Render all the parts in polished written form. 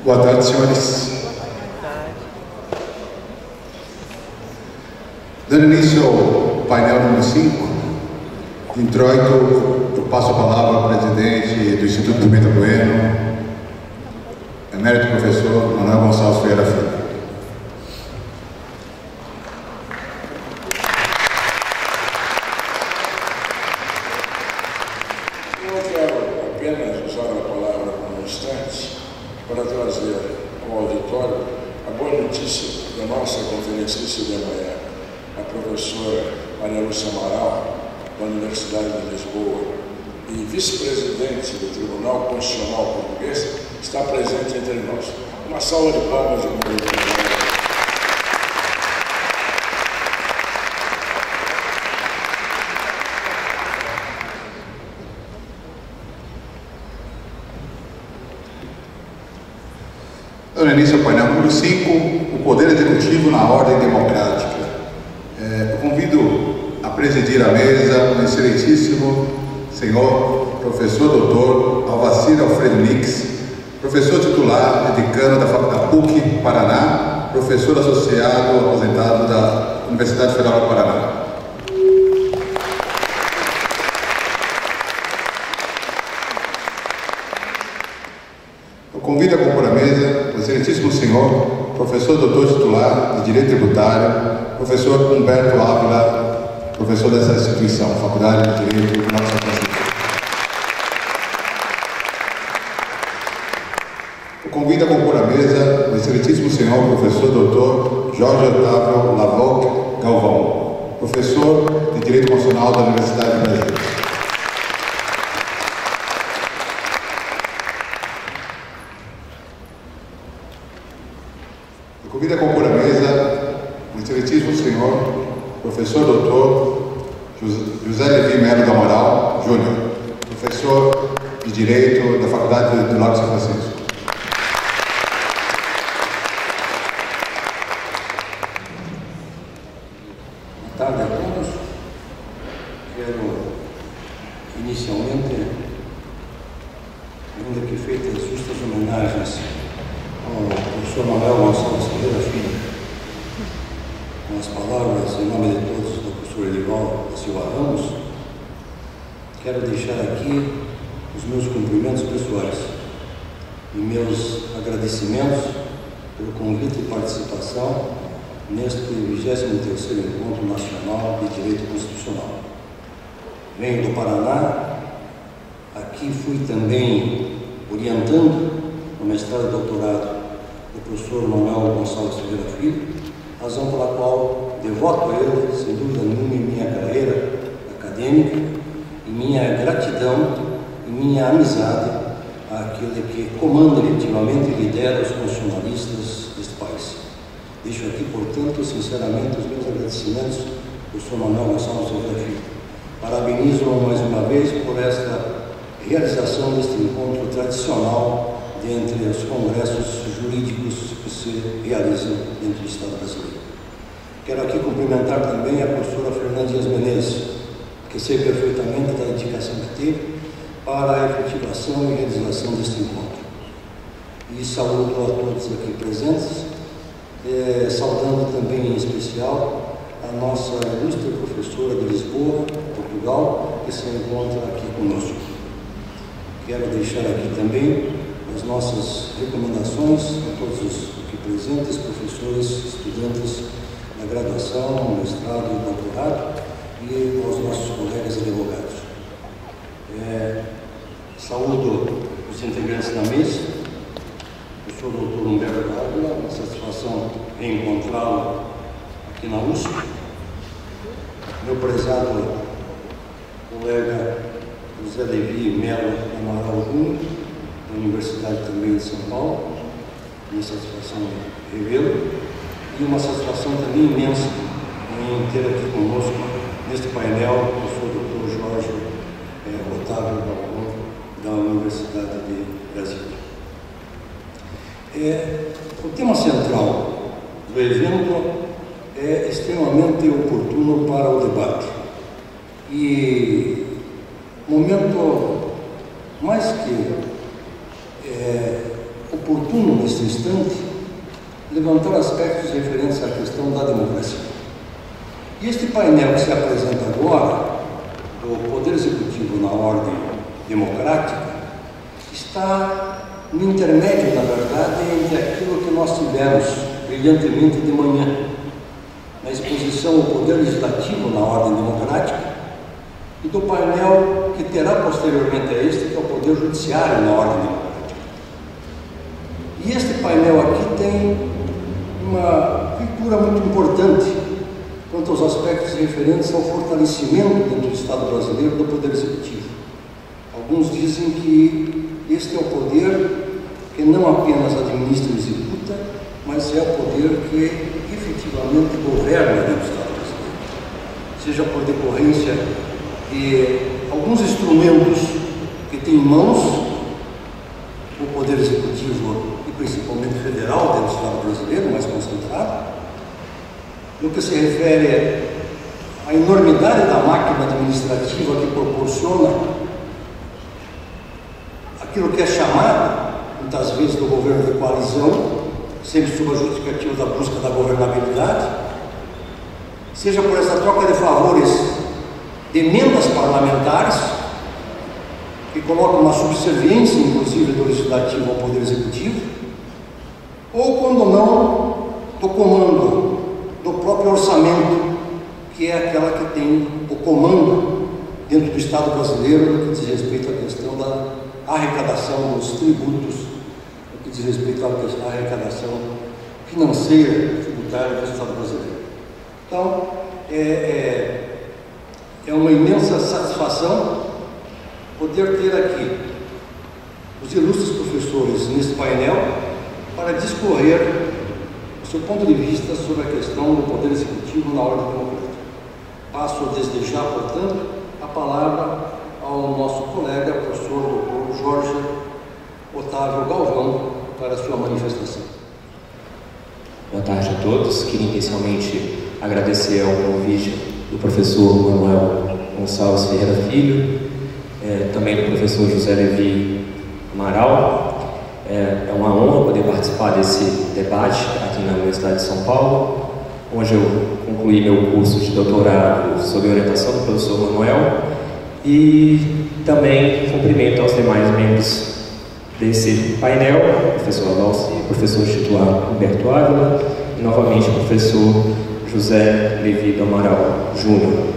Boa tarde, senhores. Dando início ao painel número 5, de introito, eu passo a palavra ao presidente do Instituto Pimenta Bueno, emérito professor Manuel Gonçalves Ferreira Filho. Eu quero apenas usar a palavra por um instante para trazer ao auditório a boa notícia da nossa conferencista de amanhã, a professora Maria Lúcia Amaral, da Universidade de Lisboa, e vice-presidente do Tribunal Constitucional Português, está presente entre nós. Uma salva de palmas de cumprimentos. Dando início ao painel número 5, o Poder Executivo na Ordem Democrática. Eu convido a presidir a mesa o excelentíssimo senhor professor doutor Alvacir Alfredo Nix, professor titular e decano da PUC Paraná, professor associado aposentado da Universidade Federal do Paraná. Eu convido a compor a mesa o excelentíssimo senhor professor doutor titular de Direito Tributário, professor Humberto Ávila, professor dessa instituição, Faculdade de Direito do Tribunal de São Francisco. Eu convido a compor a mesa o excelentíssimo senhor professor doutor Jorge Otávio Lavoc Galvão, professor de Direito Constitucional da Universidade de Brasília. Eu convido a compor a mesa o excelentíssimo senhor professor doutor José Levi Melo do Amaral Júnior, professor de Direito da Faculdade do Lago São Francisco. Boa tarde a todos. Quero inicialmente, ainda que feitas justas homenagens ao professor Manuel Gonçalves Ferreira Filho, com as palavras em nome de todos do professor Edivaldo da Silva Ramos, quero deixar aqui os meus cumprimentos pessoais e meus agradecimentos pelo convite e participação neste 23º Encontro Nacional de Direito Constitucional. Venho do Paraná, aqui fui também orientando no mestrado e doutorado do professor Manuel Gonçalves Ferreira Filho, razão pela qual devoto a ele, sem dúvida nenhuma, em minha carreira acadêmica, e minha gratidão e minha amizade àquele que comanda efetivamente e lidera os constitucionalistas deste país. Deixo aqui, portanto, sinceramente os meus agradecimentos ao professor Manuel Gonçalves Ferreira Filho. Parabenizo-o mais uma vez por esta realização deste encontro tradicional dentre os congressos jurídicos que se realizam dentro do Estado brasileiro. Quero aqui cumprimentar também a professora Fernanda Dias Menezes, que sei perfeitamente da dedicação que teve para a efetivação e realização deste encontro. E saúdo a todos aqui presentes, saudando também em especial a nossa ilustre professora de Lisboa, Portugal, que se encontra aqui conosco. Quero deixar aqui também as nossas recomendações a todos os aqui presentes, professores, estudantes da graduação, mestrado e doutorado, e aos nossos colegas advogados. Saúdo os integrantes da mesa, o professor doutor Humberto Ávila, uma satisfação reencontrá-lo aqui na USP, meu prezado colega José Levi Melo Amaral Júnior, da Universidade também de São Paulo, uma satisfação revê-lo, e uma satisfação também imensa em ter aqui conosco, neste painel, o professor Dr. Jorge Otávio Galvão, da Universidade de Brasília. O tema central do evento é extremamente oportuno para o debate e momento mais que oportuno, neste instante, levantar aspectos referentes à questão da democracia. E este painel que se apresenta agora, do Poder Executivo na ordem democrática, está no intermédio, na verdade, entre aquilo que nós tivemos brilhantemente de manhã, na exposição do Poder Legislativo na ordem democrática, e do painel que terá posteriormente a este, que é o Poder Judiciário na ordem democrática. E este painel aqui tem uma figura muito importante quanto aos aspectos referentes ao fortalecimento dentro do Estado brasileiro do Poder Executivo. Alguns dizem que este é o poder que não apenas administra e executa, mas é o poder que efetivamente governa dentro do Estado brasileiro, seja por decorrência de alguns instrumentos que tem em mãos o Poder Executivo e principalmente federal dentro do Estado brasileiro, mais concentrado, no que se refere à enormidade da máquina administrativa que proporciona aquilo que é chamado, muitas vezes, do governo de coalizão, sempre sob a justificativa da busca da governabilidade, seja por essa troca de favores de emendas parlamentares, que colocam uma subserviência, inclusive, do Legislativo ao Poder Executivo, ou, quando não, do comando do próprio orçamento, que é aquela que tem o comando dentro do Estado brasileiro no que diz respeito à questão da arrecadação dos tributos, no que diz respeito à arrecadação financeira, tributária do Estado brasileiro. Então, é uma imensa satisfação poder ter aqui os ilustres professores nesse painel para discorrer o seu ponto de vista sobre a questão do Poder Executivo na ordem democrática. Passo desde já, portanto, a palavra ao nosso colega, professor Dr. Jorge Otávio Galvão, para a sua manifestação. Boa tarde a todos. Queria inicialmente agradecer ao convite do professor Manuel Gonçalves Ferreira Filho, também do professor José Levi Amaral. É uma honra poder participar desse debate aqui na Universidade de São Paulo, onde eu concluí meu curso de doutorado sob orientação do professor Manuel, e também cumprimento aos demais membros desse painel, o professor Adalci, o professor titular Humberto Ávila e novamente o professor José Levi do Amaral Júnior.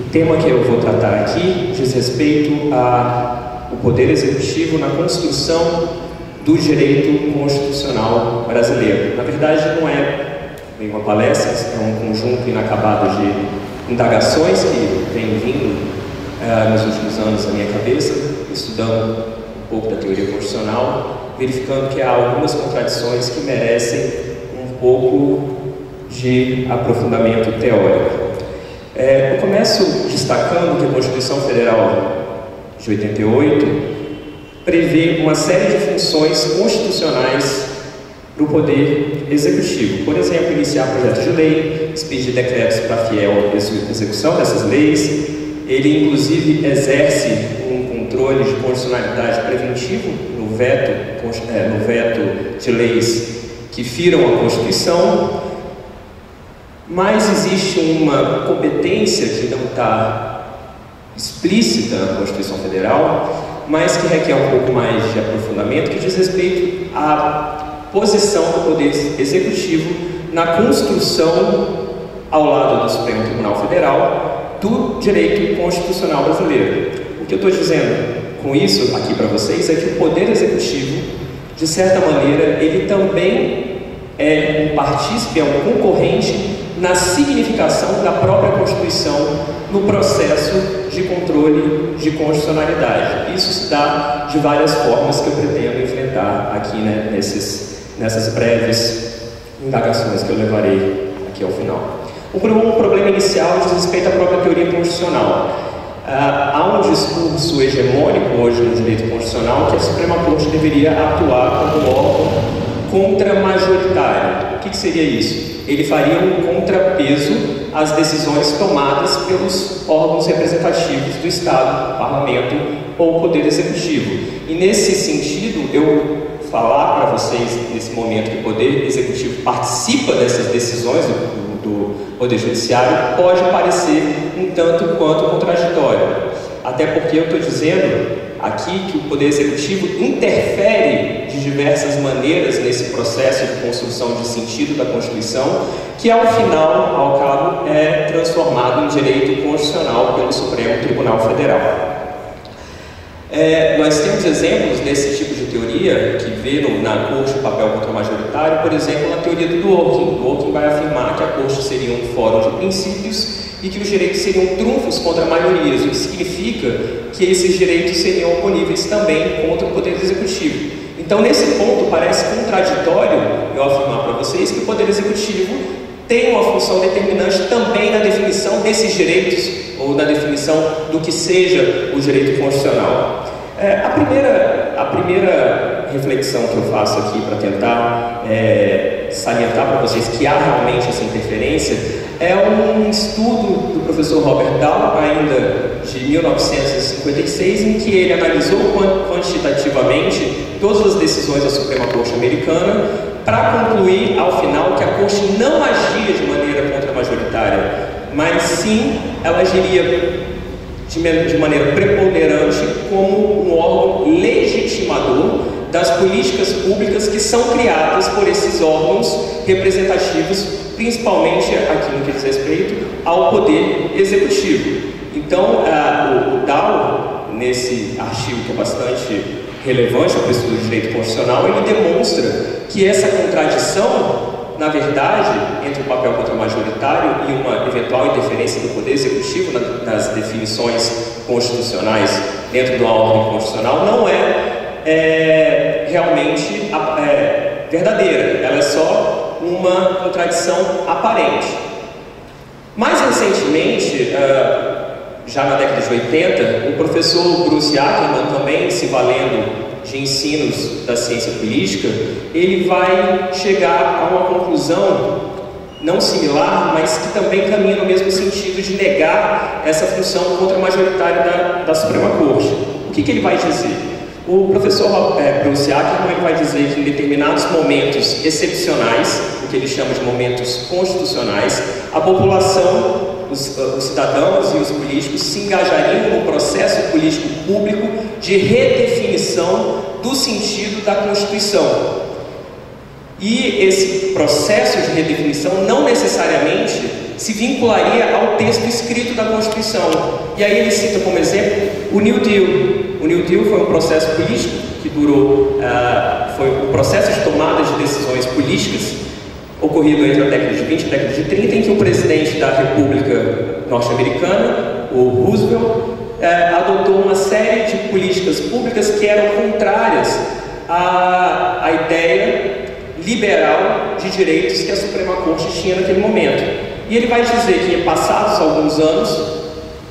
O tema que eu vou tratar aqui diz respeito ao Poder Executivo na construção do direito constitucional brasileiro. Na verdade, não é bem uma palestra, é um conjunto inacabado de indagações que vem vindo nos últimos anos na minha cabeça, estudando um pouco da teoria constitucional, verificando que há algumas contradições que merecem um pouco de aprofundamento teórico. Eu começo destacando que a Constituição Federal de 88 prevê uma série de funções constitucionais para o Poder Executivo. Por exemplo, iniciar projetos de lei, expedir decretos para fiel execução dessas leis. Ele, inclusive, exerce um controle de constitucionalidade preventivo no veto de leis que firam a Constituição, mas existe uma competência que não está explícita na Constituição Federal, mas que requer um pouco mais de aprofundamento, que diz respeito à posição do Poder Executivo na construção, ao lado do Supremo Tribunal Federal, do direito constitucional brasileiro. O que eu estou dizendo com isso aqui para vocês é que o Poder Executivo, de certa maneira, ele também é um partícipe, é um concorrente na significação da própria Constituição no processo de controle de constitucionalidade. Isso se dá de várias formas que eu pretendo enfrentar aqui, né, nessas breves indagações que eu levarei aqui ao final. Um problema inicial diz respeito à própria teoria constitucional. Há um discurso hegemônico hoje no direito constitucional que a Suprema Corte deveria atuar como órgão contramajoritário. O que seria isso? Ele faria um contrapeso às decisões tomadas pelos órgãos representativos do Estado, Parlamento ou Poder Executivo. E nesse sentido, eu falar para vocês nesse momento que o Poder Executivo participa dessas decisões do Poder Judiciário pode parecer um tanto quanto contraditório. Até porque eu estou dizendo aqui que o Poder Executivo interfere de diversas maneiras nesse processo de construção de sentido da Constituição, que ao final, ao cabo, é transformado em direito constitucional pelo Supremo Tribunal Federal. Nós temos exemplos desse tipo de teoria que vê na Corte o papel contra-majoritário, por exemplo, na teoria do Dworkin. Dworkin vai afirmar que a Corte seria um fórum de princípios e que os direitos seriam trunfos contra maiorias, o que significa que esses direitos seriam oponíveis também contra o Poder Executivo. Então, nesse ponto, parece contraditório eu afirmar para vocês que o Poder Executivo tem uma função determinante também na definição desses direitos, ou na definição do que seja o direito constitucional. A primeira reflexão que eu faço aqui para tentar salientar para vocês que há realmente essa interferência é um estudo do professor Robert Dahl, ainda de 1956, em que ele analisou quantitativamente todas as decisões da Suprema Corte Americana para concluir, ao final, que a Corte não agia de maneira contra-majoritária, mas sim ela agiria de maneira preponderante como um órgão legitimador das políticas públicas que são criadas por esses órgãos representativos, principalmente aqui no que diz respeito ao Poder Executivo. Então, o Dahl, nesse artigo que é bastante relevante para o estudo do direito constitucional, ele demonstra que essa contradição, na verdade, entre o papel contra-majoritário e uma eventual interferência do Poder Executivo nas definições constitucionais dentro de uma ordem constitucional, não é realmente verdadeira. Ela é só uma contradição aparente. Mais recentemente, já na década de 80, o professor Bruce Ackerman, também se valendo de ensinos da ciência política, ele vai chegar a uma conclusão não similar, mas que também caminha no mesmo sentido de negar essa função contra-majoritária da Suprema Corte. O que ele vai dizer? O professor Bruce Ackerman vai dizer que em determinados momentos excepcionais, o que ele chama de momentos constitucionais, a população, os cidadãos e os políticos se engajariam no processo político público de redefinição do sentido da Constituição. E esse processo de redefinição não necessariamente se vincularia ao texto escrito da Constituição. E aí ele cita como exemplo o New Deal. O New Deal foi um processo político que durou, foi um processo de tomada de decisões políticas ocorrido entre a década de 20 e a década de 30, em que o presidente da República norte-americana, o Roosevelt, adotou uma série de políticas públicas que eram contrárias à ideia liberal de direitos que a Suprema Corte tinha naquele momento. E ele vai dizer que, passados alguns anos,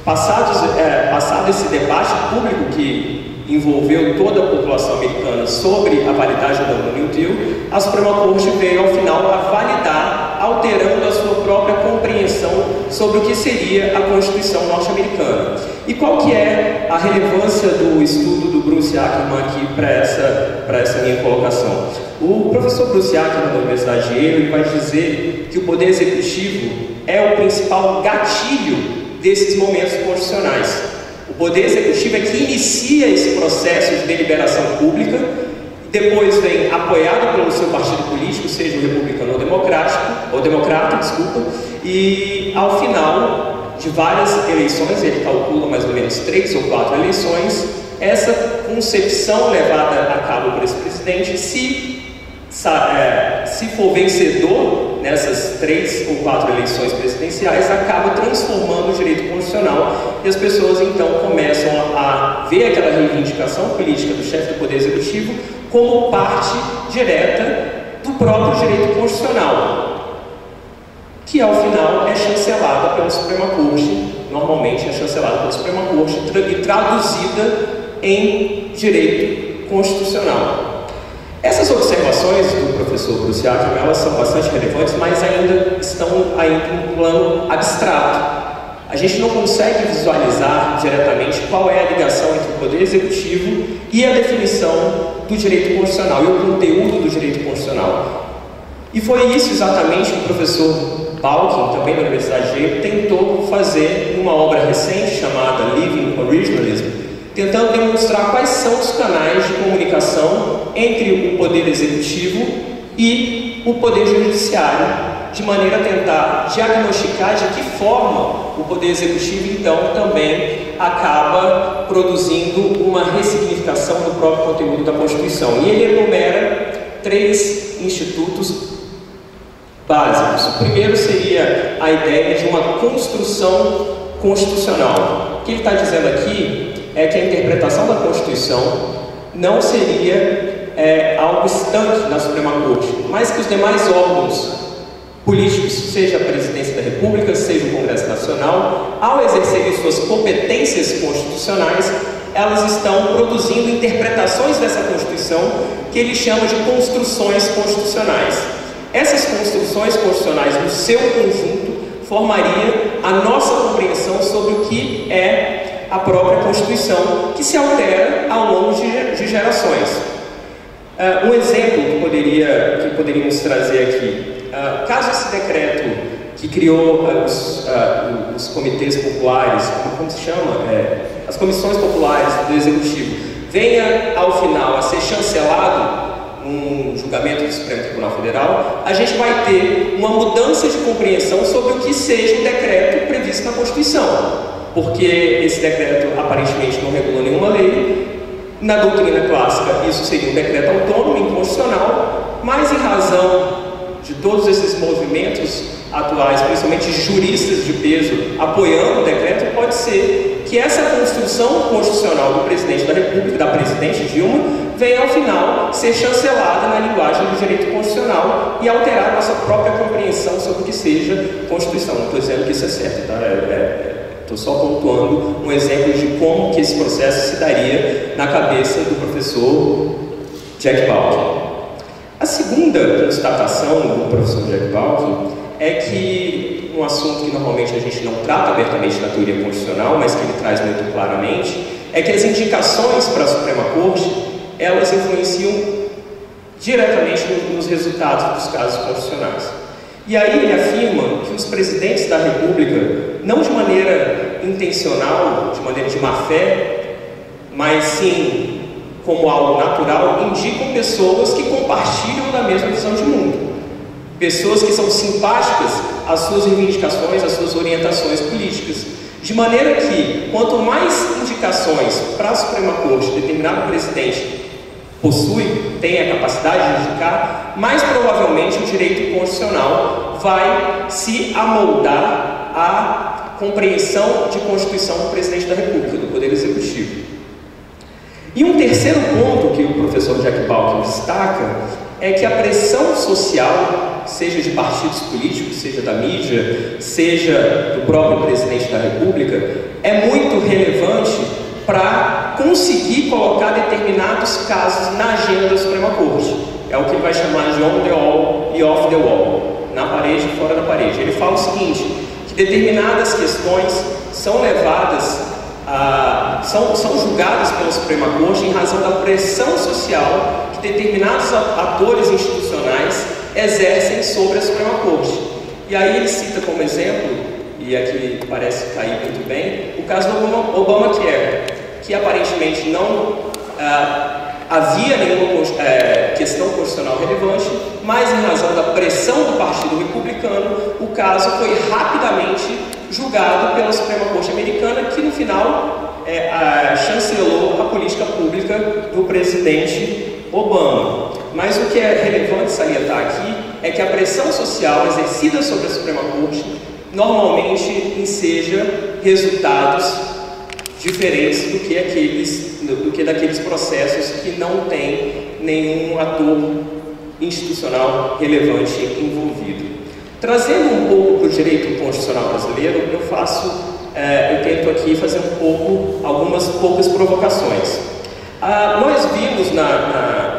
passado esse debate público que envolveu toda a população americana sobre a validade do New Deal, a Suprema Corte veio ao final a validar, alterando a sua própria compreensão sobre o que seria a Constituição norte-americana. E qual que é a relevância do estudo do Bruce Ackerman aqui para essa minha colocação? O professor Bruce Ackerman da Universidade de Yale, ele vai dizer que o Poder Executivo é o principal gatilho desses momentos constitucionais. O Poder Executivo é que inicia esse processo de deliberação pública, depois vem apoiado pelo seu partido político, seja o republicano ou democrata, e ao final de várias eleições, ele calcula mais ou menos 3 ou 4 eleições, essa concepção levada a cabo por esse presidente, se for vencedor nessas 3 ou 4 eleições presidenciais, acaba transformando o direito constitucional e as pessoas então começam a ver aquela reivindicação política do chefe do Poder Executivo como parte direta do próprio direito constitucional, que ao final é chancelada pela Suprema Corte, normalmente é chancelada pela Suprema Corte e traduzida em direito constitucional. Essas observações do professor Bruce Ackerman, elas são bastante relevantes, mas ainda estão no plano abstrato. A gente não consegue visualizar diretamente qual é a ligação entre o poder executivo e a definição do direito constitucional e o conteúdo do direito constitucional. E foi isso exatamente que o professor Balkin, também da Universidade de Yale, tentou fazer numa obra recente chamada Living Originalism, tentando demonstrar quais são os canais de comunicação entre o poder executivo e o poder judiciário, de maneira a tentar diagnosticar de que forma o poder executivo, então, também acaba produzindo uma ressignificação do próprio conteúdo da Constituição. E ele enumera 3 institutos básicos. O primeiro seria a ideia de uma construção constitucional. O que ele está dizendo aqui é que a interpretação da Constituição não seria algo estanque na Suprema Corte, mas que os demais órgãos políticos, seja a Presidência da República, seja o Congresso Nacional, ao exercerem suas competências constitucionais, elas estão produzindo interpretações dessa Constituição que ele chama de construções constitucionais. Essas construções constitucionais, no seu conjunto, formaria a nossa compreensão sobre o que é a própria Constituição, que se altera ao longo de gerações. Um exemplo que poderíamos trazer aqui. Caso esse decreto que criou os comitês populares, como se chama? As comissões populares do Executivo, venha ao final a ser chancelado num julgamento do Supremo Tribunal Federal, a gente vai ter uma mudança de compreensão sobre o que seja o decreto previsto na Constituição, porque esse decreto aparentemente não regula nenhuma lei. Na doutrina clássica isso seria um decreto autônomo, inconstitucional, mas em razão de todos esses movimentos atuais, principalmente juristas de peso apoiando o decreto, pode ser que essa construção constitucional do presidente da República, da presidente Dilma, venha ao final ser chancelada na linguagem do direito constitucional e alterar a nossa própria compreensão sobre o que seja Constituição. Não estou dizendo que isso é certo, tá? Estou só pontuando um exemplo de como que esse processo se daria na cabeça do professor Jack Balkin. A segunda constatação do professor Jack Balkin é que um assunto que normalmente a gente não trata abertamente na teoria constitucional, mas que ele traz muito claramente, é que as indicações para a Suprema Corte, elas influenciam diretamente nos resultados dos casos constitucionais. E aí ele afirma que os presidentes da República, não de maneira intencional, de maneira de má fé, mas sim como algo natural, indicam pessoas que compartilham da mesma visão de mundo. Pessoas que são simpáticas às suas reivindicações, às suas orientações políticas. De maneira que, quanto mais indicações para a Suprema Corte determinado presidente tem a capacidade de indicar, mais provavelmente o direito constitucional vai se amoldar à compreensão de Constituição do presidente da República, do Poder Executivo. E um terceiro ponto que o professor Jack Balkin destaca é que a pressão social, seja de partidos políticos, seja da mídia, seja do próprio presidente da República, é muito relevante para conseguir colocar determinados casos na agenda da Suprema Corte. É o que ele vai chamar de on the wall e off the wall, na parede e fora da parede. Ele fala o seguinte, que determinadas questões são levadas são julgadas pela Suprema Corte em razão da pressão social que determinados atores institucionais exercem sobre a Suprema Corte. E aí ele cita como exemplo, e aqui parece cair muito bem, o caso do Obamacare, que aparentemente não havia nenhuma questão constitucional relevante, mas em razão da pressão do Partido Republicano, o caso foi rapidamente julgado pela Suprema Corte americana, que no final chancelou a política pública do presidente Obama. Mas o que é relevante salientar aqui é que a pressão social exercida sobre a Suprema Corte normalmente enseja resultados diferentes do que daqueles processos que não tem nenhum ator institucional relevante envolvido. Trazendo um pouco para o direito constitucional brasileiro, eu tento aqui fazer algumas poucas provocações. Nós vimos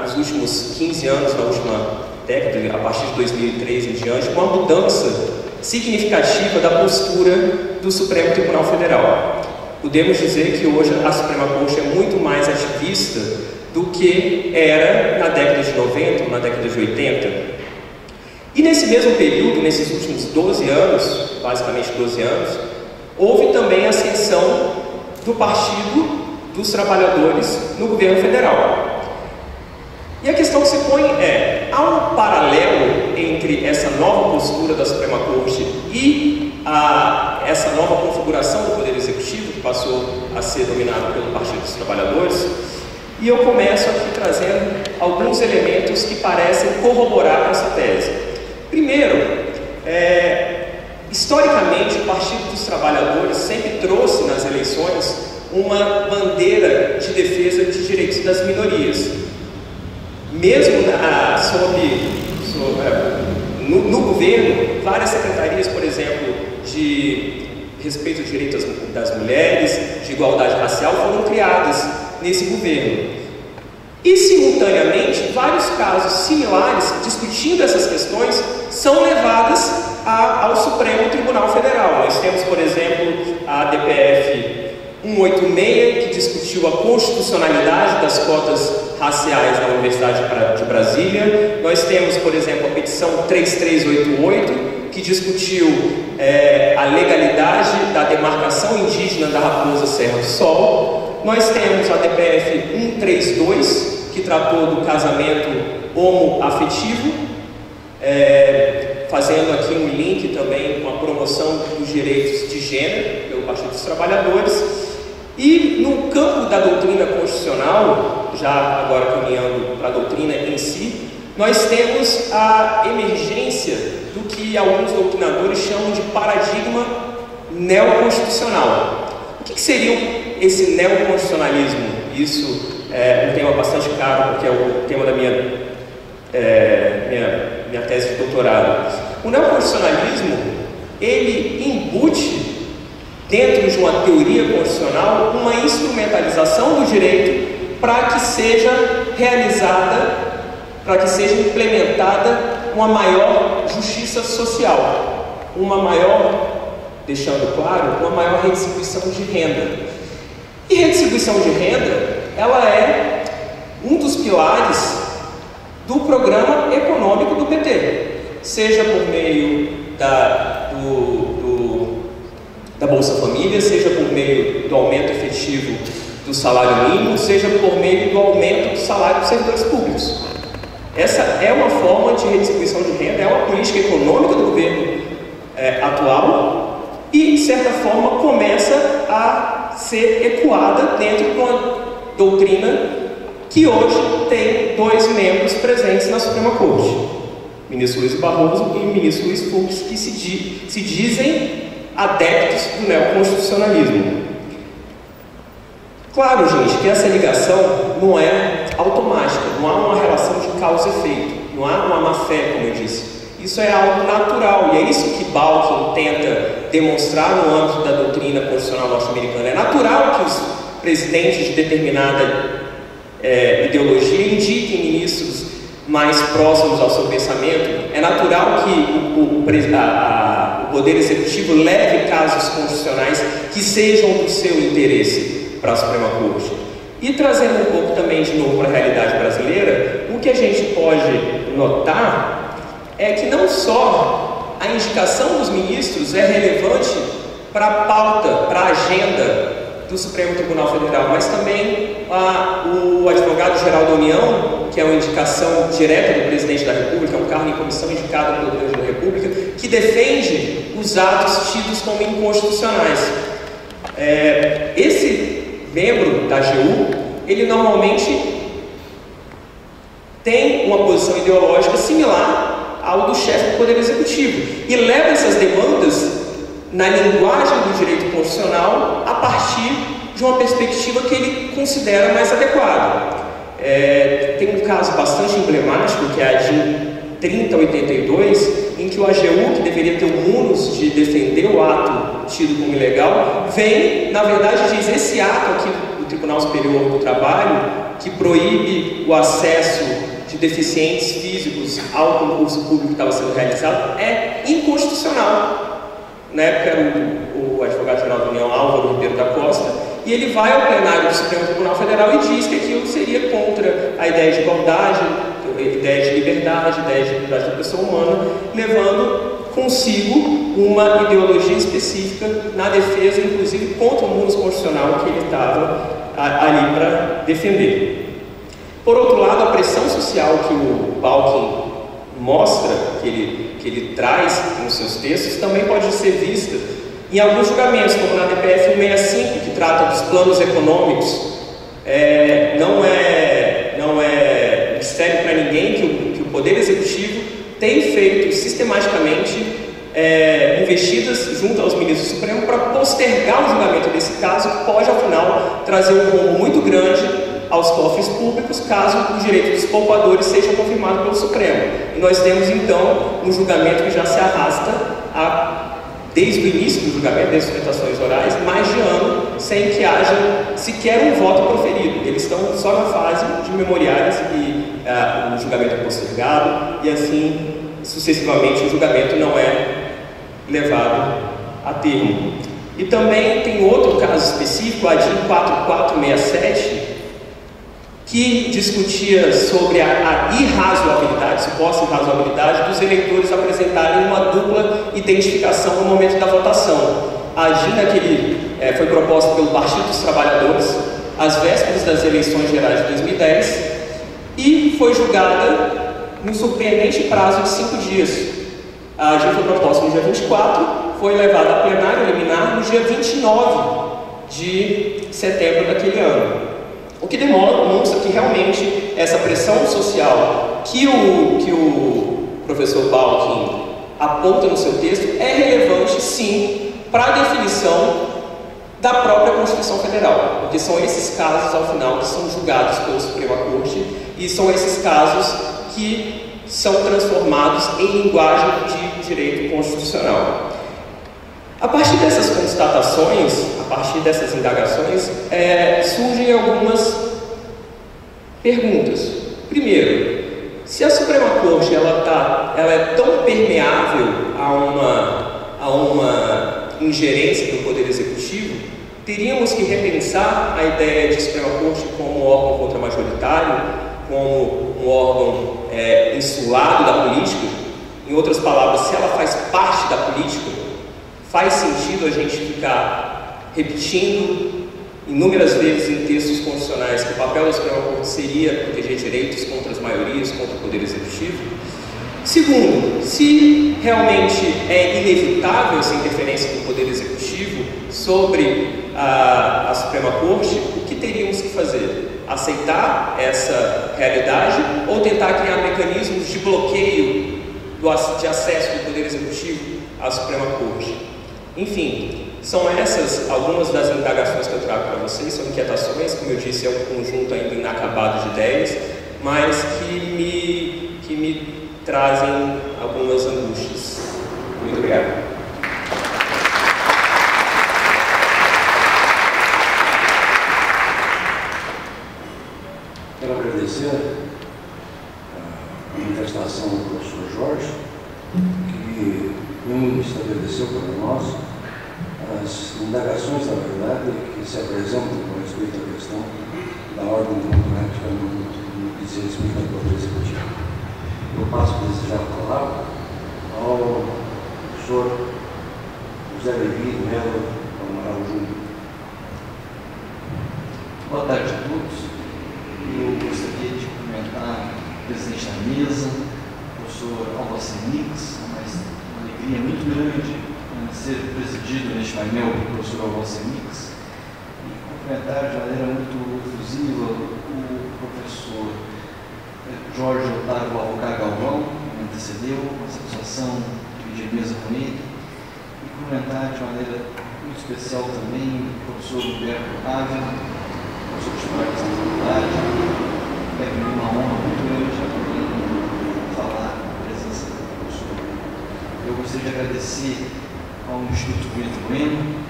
nos últimos 15 anos, na última década, a partir de 2003 em diante, uma mudança significativa da postura do Supremo Tribunal Federal. Podemos dizer que hoje a Suprema Corte é muito mais ativista do que era na década de 90 ou na década de 80. E nesse mesmo período, nesses últimos 12 anos, basicamente 12 anos, houve também a ascensão do Partido dos Trabalhadores no governo federal. E a questão que se põe é, há um paralelo entre essa nova postura da Suprema Corte e essa nova configuração do Poder Executivo, que passou a ser dominado pelo Partido dos Trabalhadores, e eu começo aqui trazendo alguns elementos que parecem corroborar com essa tese. Primeiro, historicamente, o Partido dos Trabalhadores sempre trouxe nas eleições uma bandeira de defesa de direitos das minorias. Mesmo no governo, várias secretarias, por exemplo, de respeito aos direitos das mulheres, de igualdade racial, foram criadas nesse governo. E, simultaneamente, vários casos similares, discutindo essas questões, são levadas ao Supremo Tribunal Federal. Nós temos, por exemplo, a DPF 186, que discutiu a constitucionalidade das cotas raciais na Universidade de Brasília. Nós temos, por exemplo, a petição 3388, que discutiu a legalidade da demarcação indígena da Raposa Serra do Sol. Nós temos a DPF 132, que tratou do casamento homoafetivo, fazendo aqui um link também com a promoção dos direitos de gênero pelo Partido dos Trabalhadores. E no campo da doutrina constitucional, já agora caminhando para a doutrina em si, nós temos a emergência do que alguns doutrinadores chamam de paradigma neoconstitucional. O que seria esse neoconstitucionalismo? Isso é um tema bastante caro, porque é o tema da minha tese de doutorado. O neoconstitucionalismo, ele embute dentro de uma teoria constitucional uma instrumentalização do direito para que seja realizada, para que seja implementada uma maior justiça social, uma maior, deixando claro, uma maior redistribuição de renda. E redistribuição de renda, ela é um dos pilares do programa econômico do PT, seja por meio da Bolsa Família, seja por meio do aumento efetivo do salário mínimo, seja por meio do aumento do salário dos servidores públicos. Essa é uma forma de redistribuição de renda, é uma política econômica do governo atual e, de certa forma, começa a ser ecoada dentro de uma doutrina que hoje tem dois membros presentes na Suprema Corte, o ministro Luiz Barroso e o ministro Luiz Fux, que se dizem adeptos do neoconstitucionalismo. Claro, gente, que essa ligação não é automática, não há uma relação de causa e efeito, não há uma má-fé, como eu disse. Isso é algo natural, e é isso que Balkin tenta demonstrar no âmbito da doutrina constitucional norte-americana. É natural que os presidentes de determinada ideologia indiquem ministros mais próximos ao seu pensamento. É natural que o Poder Executivo leve casos constitucionais que sejam do seu interesse para a Suprema Corte. E trazendo um pouco também de novo para a realidade brasileira, o que a gente pode notar é que não só a indicação dos ministros é relevante para a pauta, para a agenda do Supremo Tribunal Federal, mas também o advogado-geral da União, que é uma indicação direta do presidente da República, é um cargo em comissão indicado pelo presidente da República, que defende os atos tidos como inconstitucionais. Esse membro da AGU, ele normalmente tem uma posição ideológica similar ao do chefe do Poder Executivo e leva essas demandas na linguagem do direito constitucional a partir de uma perspectiva que ele considera mais adequada. Tem um caso bastante emblemático, que é a de 3082, em que o AGU, que deveria ter o munus de defender o ato tido como ilegal, vem, na verdade, diz: esse ato aqui do Tribunal Superior do Trabalho, que proíbe o acesso de deficientes físicos ao concurso público que estava sendo realizado é inconstitucional. Na época era o advogado-geral da União, Álvaro Ribeiro da Costa, e ele vai ao plenário do Supremo Tribunal Federal e diz que aquilo seria contra a ideia de igualdade, a ideia de liberdade, a ideia de liberdade da pessoa humana, levando consigo uma ideologia específica na defesa, inclusive contra o mundo constitucional que ele estava ali para defender. Por outro lado, a pressão social que o Balkin mostra, que ele traz nos seus textos, também pode ser vista em alguns julgamentos, como na DPF 165, que trata dos planos econômicos. Não é mistério para ninguém que o Poder Executivo tem feito sistematicamente investidas junto aos ministros do Supremo para postergar o julgamento desse caso, que pode, afinal, trazer um rombo muito grande aos cofres públicos, caso o direito dos poupadores seja confirmado pelo Supremo. E nós temos, então, um julgamento que já se arrasta desde o início do julgamento, das sustentações orais, mais de ano, sem que haja sequer um voto proferido. Eles estão só na fase de memoriais e o julgamento é postergado, e assim, sucessivamente, o julgamento não é levado a termo. E também tem outro caso específico, a DIN 4467, que discutia sobre a irrazoabilidade, suposta irrazoabilidade dos eleitores apresentarem uma dupla identificação no momento da votação. A AGINA foi proposta pelo Partido dos Trabalhadores às vésperas das eleições gerais de 2010 e foi julgada num surpreendente prazo de 5 dias. A AGINA foi proposta no dia 24, foi levada a plenário liminar no dia 29 de setembro daquele ano. O que demonstra que realmente essa pressão social que o professor Balkin aponta no seu texto é relevante, sim, para a definição da própria Constituição Federal, porque são esses casos, ao final, que são julgados pela Suprema Corte e são esses casos que são transformados em linguagem de direito constitucional. A partir dessas constatações, a partir dessas indagações, surgem algumas perguntas. Primeiro, se a Suprema Corte ela é tão permeável a uma ingerência do Poder Executivo, teríamos que repensar a ideia de Suprema Corte como um órgão contramajoritário, como um órgão insulado da política. Em outras palavras, se ela faz parte da política, faz sentido a gente ficar repetindo inúmeras vezes em textos constitucionais que o papel da Suprema Corte seria proteger direitos contra as maiorias, contra o Poder Executivo? Segundo, se realmente é inevitável essa interferência do Poder Executivo sobre a Suprema Corte, o que teríamos que fazer? Aceitar essa realidade ou tentar criar mecanismos de bloqueio de acesso do Poder Executivo à Suprema Corte? Enfim, são essas algumas das indagações que eu trago para vocês, são inquietações, como eu disse, é um conjunto ainda inacabado de ideias, mas que me trazem algumas angústias. Muito obrigado. Quero agradecer a manifestação do professor Jorge, que estabeleceu para nós as indagações da verdade que se apresentam com respeito à questão da ordem democrática no que diz respeito ao Poder Executivo. Eu passo a desejar a palavra ao professor José Levi Melo Amaral Júnior. Boa tarde a todos. Eu gostaria de cumprimentar o presidente da mesa, o professor Alvacenix, uma alegria muito grande ser presidido neste painel pelo professor Alvacenix, e cumprimentar de maneira muito efusiva o professor Jorge Otávio Alvocar Galvão, que me antecedeu, uma satisfação dividir mesa com ele, e cumprimentar de maneira muito especial também o professor Humberto Ávila, professor titular desta faculdade. É uma honra muito grande também falar na presença do professor. Eu gostaria de agradecer ao Instituto Brito Bueno,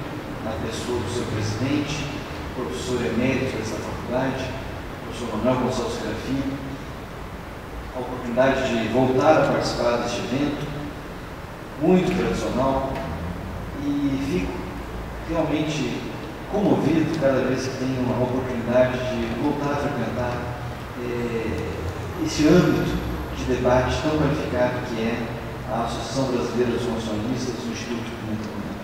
na pessoa do seu presidente, professor emérito dessa faculdade, professor Manuel Gonçalves Serafim, a oportunidade de voltar a participar deste evento, muito tradicional, e fico realmente comovido cada vez que tenho uma oportunidade de voltar a frequentar esse âmbito de debate tão qualificado que é a Associação Brasileira dos Constitucionalistas do Instituto Pimenta Bueno.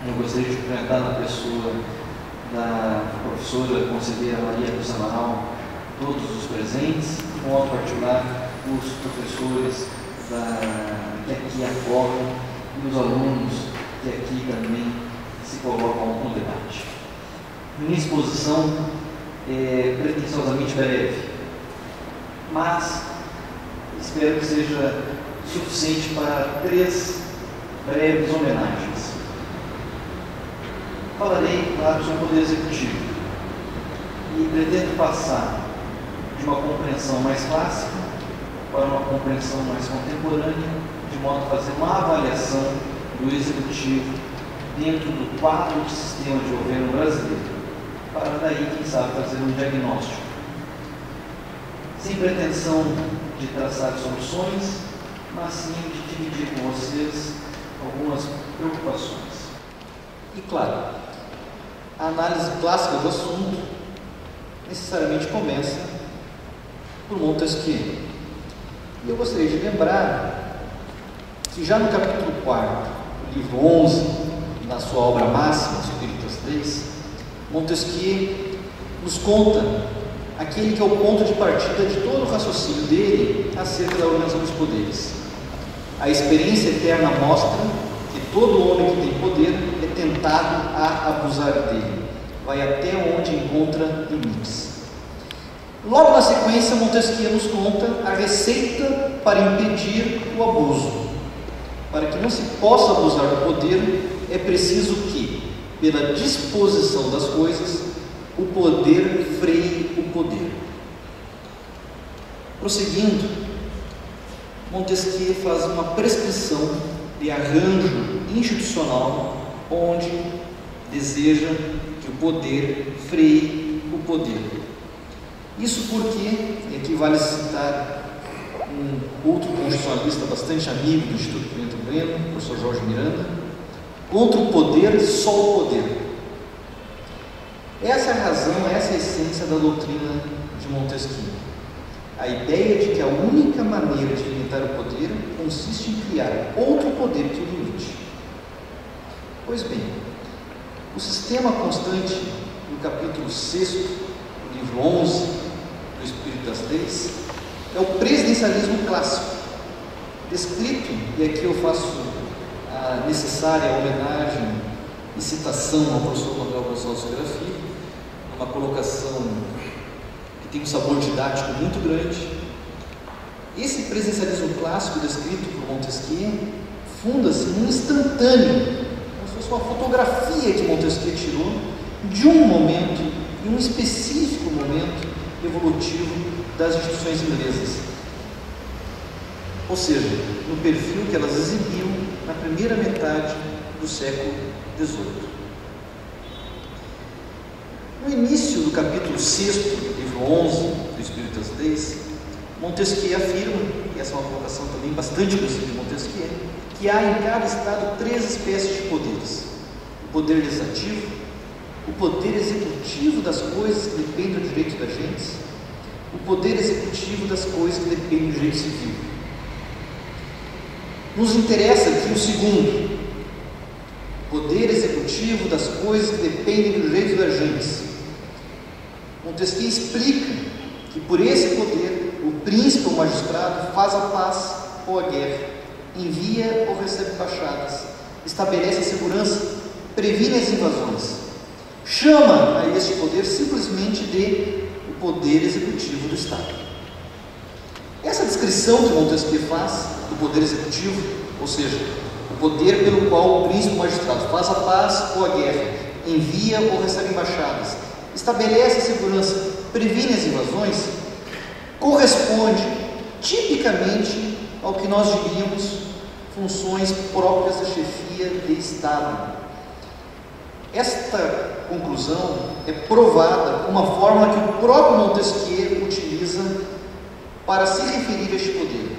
Eu gostaria de cumprimentar na pessoa da professora conselheira Maria do Samaral todos os presentes, de modo particular os professores que aqui apoiam e os alunos que aqui também se colocam no debate. Minha exposição é pretensiosamente breve, mas espero que seja suficiente para 3 breves homenagens. Falarei, claro, sobre o Poder Executivo e pretendo passar de uma compreensão mais clássica para uma compreensão mais contemporânea, de modo a fazer uma avaliação do Executivo dentro do quadro de sistema de governo brasileiro, para daí, quem sabe, fazer um diagnóstico. Sem pretensão de traçar soluções, mas sim de dividir com vocês algumas preocupações. E claro, a análise clássica do assunto necessariamente começa por Montesquieu. E eu gostaria de lembrar que já no capítulo 4, livro 11, na sua obra máxima, Espíritas Leis, Montesquieu nos conta aquele que é o ponto de partida de todo o raciocínio dele acerca da organização dos poderes. A experiência eterna mostra que todo homem que tem poder é tentado a abusar dele, vai até onde encontra limites. Logo na sequência, Montesquieu nos conta a receita para impedir o abuso. Para que não se possa abusar do poder, é preciso que, pela disposição das coisas, o poder freie o poder. Prosseguindo, Montesquieu faz uma prescrição de arranjo institucional onde deseja que o poder freie o poder. Isso porque, e aqui vale citar um outro constitucionalista bastante amigo do Instituto Pimenta Bueno, o professor Jorge Miranda: contra o poder, só o poder. Essa é a razão, essa é a essência da doutrina de Montesquieu. A ideia de que a única maneira de limitar o poder consiste em criar outro poder que o limite. Pois bem, o sistema constante no capítulo 6, do livro 11 do Espírito das Leis, é o presidencialismo clássico, descrito, e aqui eu faço a necessária homenagem e citação ao professor Manuel Gonçalves Ferreira Filho, uma colocação que tem um sabor didático muito grande. Esse presidencialismo clássico descrito por Montesquieu funda-se num instantâneo, como se fosse uma fotografia que Montesquieu tirou de um momento, em um específico momento evolutivo das instituições inglesas, ou seja, no perfil que elas exibiam na primeira metade do século XVIII. No início do capítulo 6, livro 11 do Espírito das Leis, Montesquieu afirma, e essa é uma colocação também bastante conhecida de Montesquieu, que há em cada estado 3 espécies de poderes: o poder legislativo, o poder executivo das coisas que dependem do direito da gente, o poder executivo das coisas que dependem do direito civil. Nos interessa aqui o segundo, poder executivo das coisas que dependem do direito da gente. Montesquieu explica que por esse poder o príncipe ou magistrado faz a paz ou a guerra, envia ou recebe embaixadas, estabelece a segurança, previne as invasões. Chama a este poder simplesmente de o poder executivo do Estado. Essa descrição que Montesquieu faz do poder executivo, ou seja, o poder pelo qual o príncipe ou magistrado faz a paz ou a guerra, envia ou recebe embaixadas, estabelece a segurança, previne as invasões, corresponde tipicamente ao que nós diríamos funções próprias da chefia de Estado. Esta conclusão é provada com uma fórmula que o próprio Montesquieu utiliza para se referir a este poder,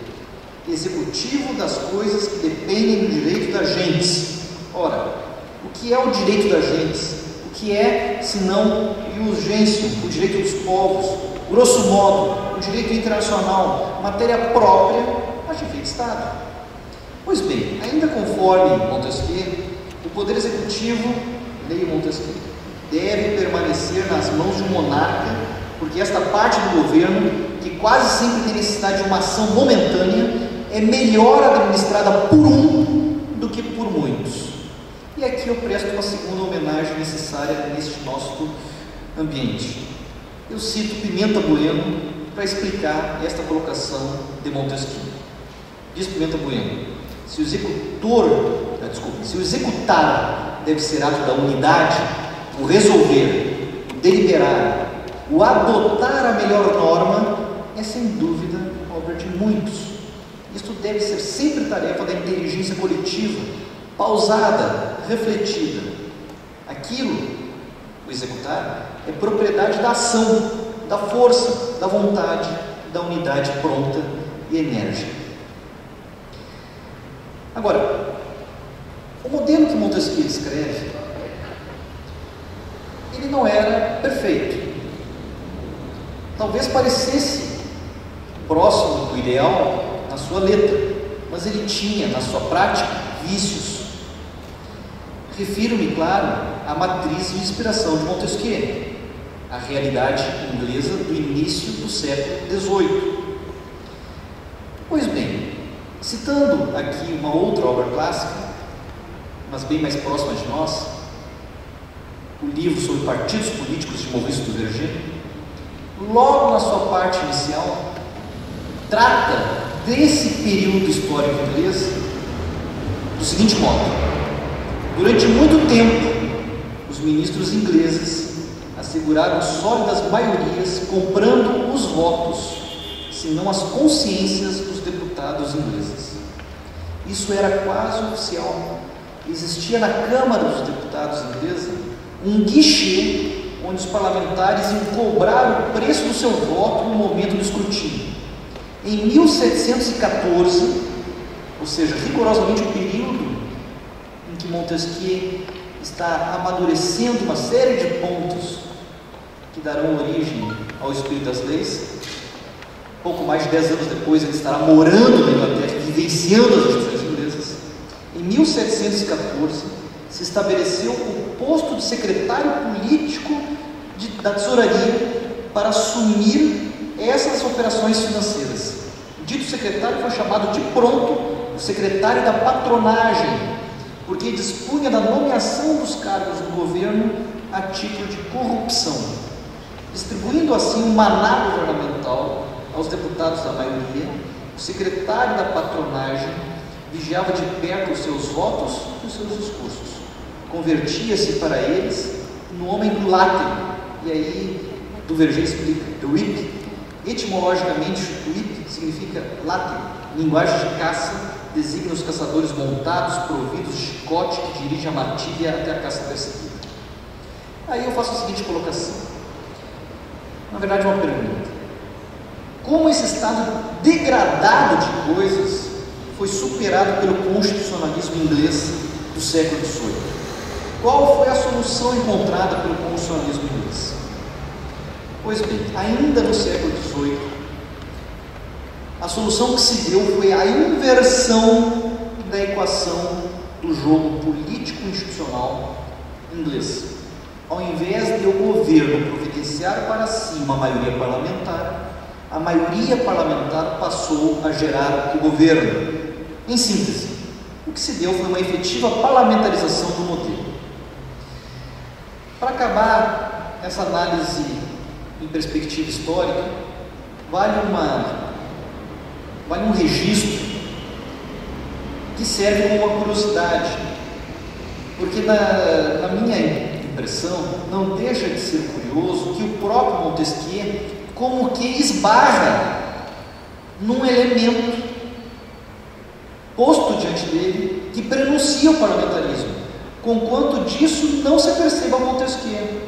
executivo das coisas que dependem do direito das gentes. Ora, o que é o direito das gentes? O que é, senão, ius gentium, o direito dos povos? Grosso modo, o direito internacional, matéria própria, mas de efeito de Estado. Pois bem, ainda conforme Montesquieu, o poder executivo, leia Montesquieu, deve permanecer nas mãos de um monarca, porque esta parte do governo, que quase sempre tem necessidade de uma ação momentânea, é melhor administrada por um do que por muitos. E aqui eu presto uma segunda homenagem necessária neste nosso ambiente. Eu cito Pimenta Bueno para explicar esta colocação de Montesquieu. Diz Pimenta Bueno: se o executar deve ser ato da unidade, o resolver, o deliberar, o adotar a melhor norma é sem dúvida obra de muitos. Isto deve ser sempre tarefa da inteligência coletiva, pausada, refletida. Aquilo, o executar, é propriedade da ação, da força, da vontade, da unidade pronta e enérgica. Agora, o modelo que Montesquieu escreve, ele não era perfeito. Talvez parecesse próximo do ideal na sua letra, mas ele tinha, na sua prática, vícios. Refiro-me, claro, à matriz de inspiração de Montesquieu, a realidade inglesa do início do século XVIII. Pois bem, citando aqui uma outra obra clássica, mas bem mais próxima de nós, o livro sobre partidos políticos de Maurice Duverger, logo na sua parte inicial, trata desse período histórico inglês do seguinte modo: durante muito tempo, os ministros ingleses asseguraram sólidas maiorias comprando os votos, se não as consciências dos deputados ingleses. Isso era quase oficial. Existia na Câmara dos Deputados inglesa um guichê onde os parlamentares iam cobrar o preço do seu voto no momento do escrutínio. Em 1714, ou seja, rigorosamente o período em que Montesquieu está amadurecendo uma série de pontos que darão origem ao espírito das leis, pouco mais de 10 anos depois ele estará morando na Inglaterra, vivenciando as instituições inglesas. Em 1714 se estabeleceu o posto de secretário político da tesouraria para assumir essas operações financeiras. O dito secretário foi chamado de pronto o secretário da patronagem, porque dispunha da nomeação dos cargos do governo a título de corrupção, distribuindo assim um maná governamental aos deputados da maioria. O secretário da patronagem vigiava de perto os seus votos e os seus discursos, convertia-se para eles no homem do látigo. E aí Duverger explica: the whip, etimologicamente whip significa látigo, linguagem de caça, designa os caçadores montados, providos de chicote, que dirigem a matilha até a caça perseguida. Aí eu faço a seguinte colocação, na verdade uma pergunta: como esse estado degradado de coisas foi superado pelo constitucionalismo inglês do século XVIII? Qual foi a solução encontrada pelo constitucionalismo inglês? Pois bem, ainda no século XVIII, a solução que se deu foi a inversão da equação do jogo político-institucional inglês. Ao invés de o governo providenciar para si uma maioria parlamentar, a maioria parlamentar passou a gerar o governo. Em síntese, o que se deu foi uma efetiva parlamentarização do modelo. Para acabar essa análise em perspectiva histórica, vale um registro que serve como uma curiosidade, porque na minha impressão não deixa de ser curioso que o próprio Montesquieu como que esbarra num elemento posto diante dele que prenuncia o parlamentarismo, conquanto disso não se perceba Montesquieu.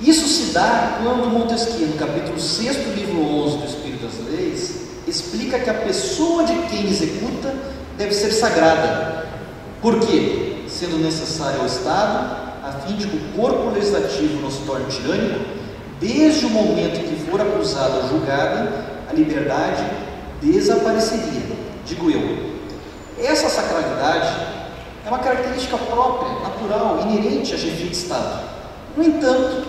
Isso se dá quando Montesquieu, no capítulo 6 do livro 11 do Espírito das Leis, explica que a pessoa de quem executa deve ser sagrada. Por quê? Sendo necessário ao Estado, a fim de que o corpo legislativo não se torne tirânico, desde o momento em que for acusada ou julgada, a liberdade desapareceria. Digo eu, essa sacralidade é uma característica própria, natural, inerente à chefia de Estado. No entanto,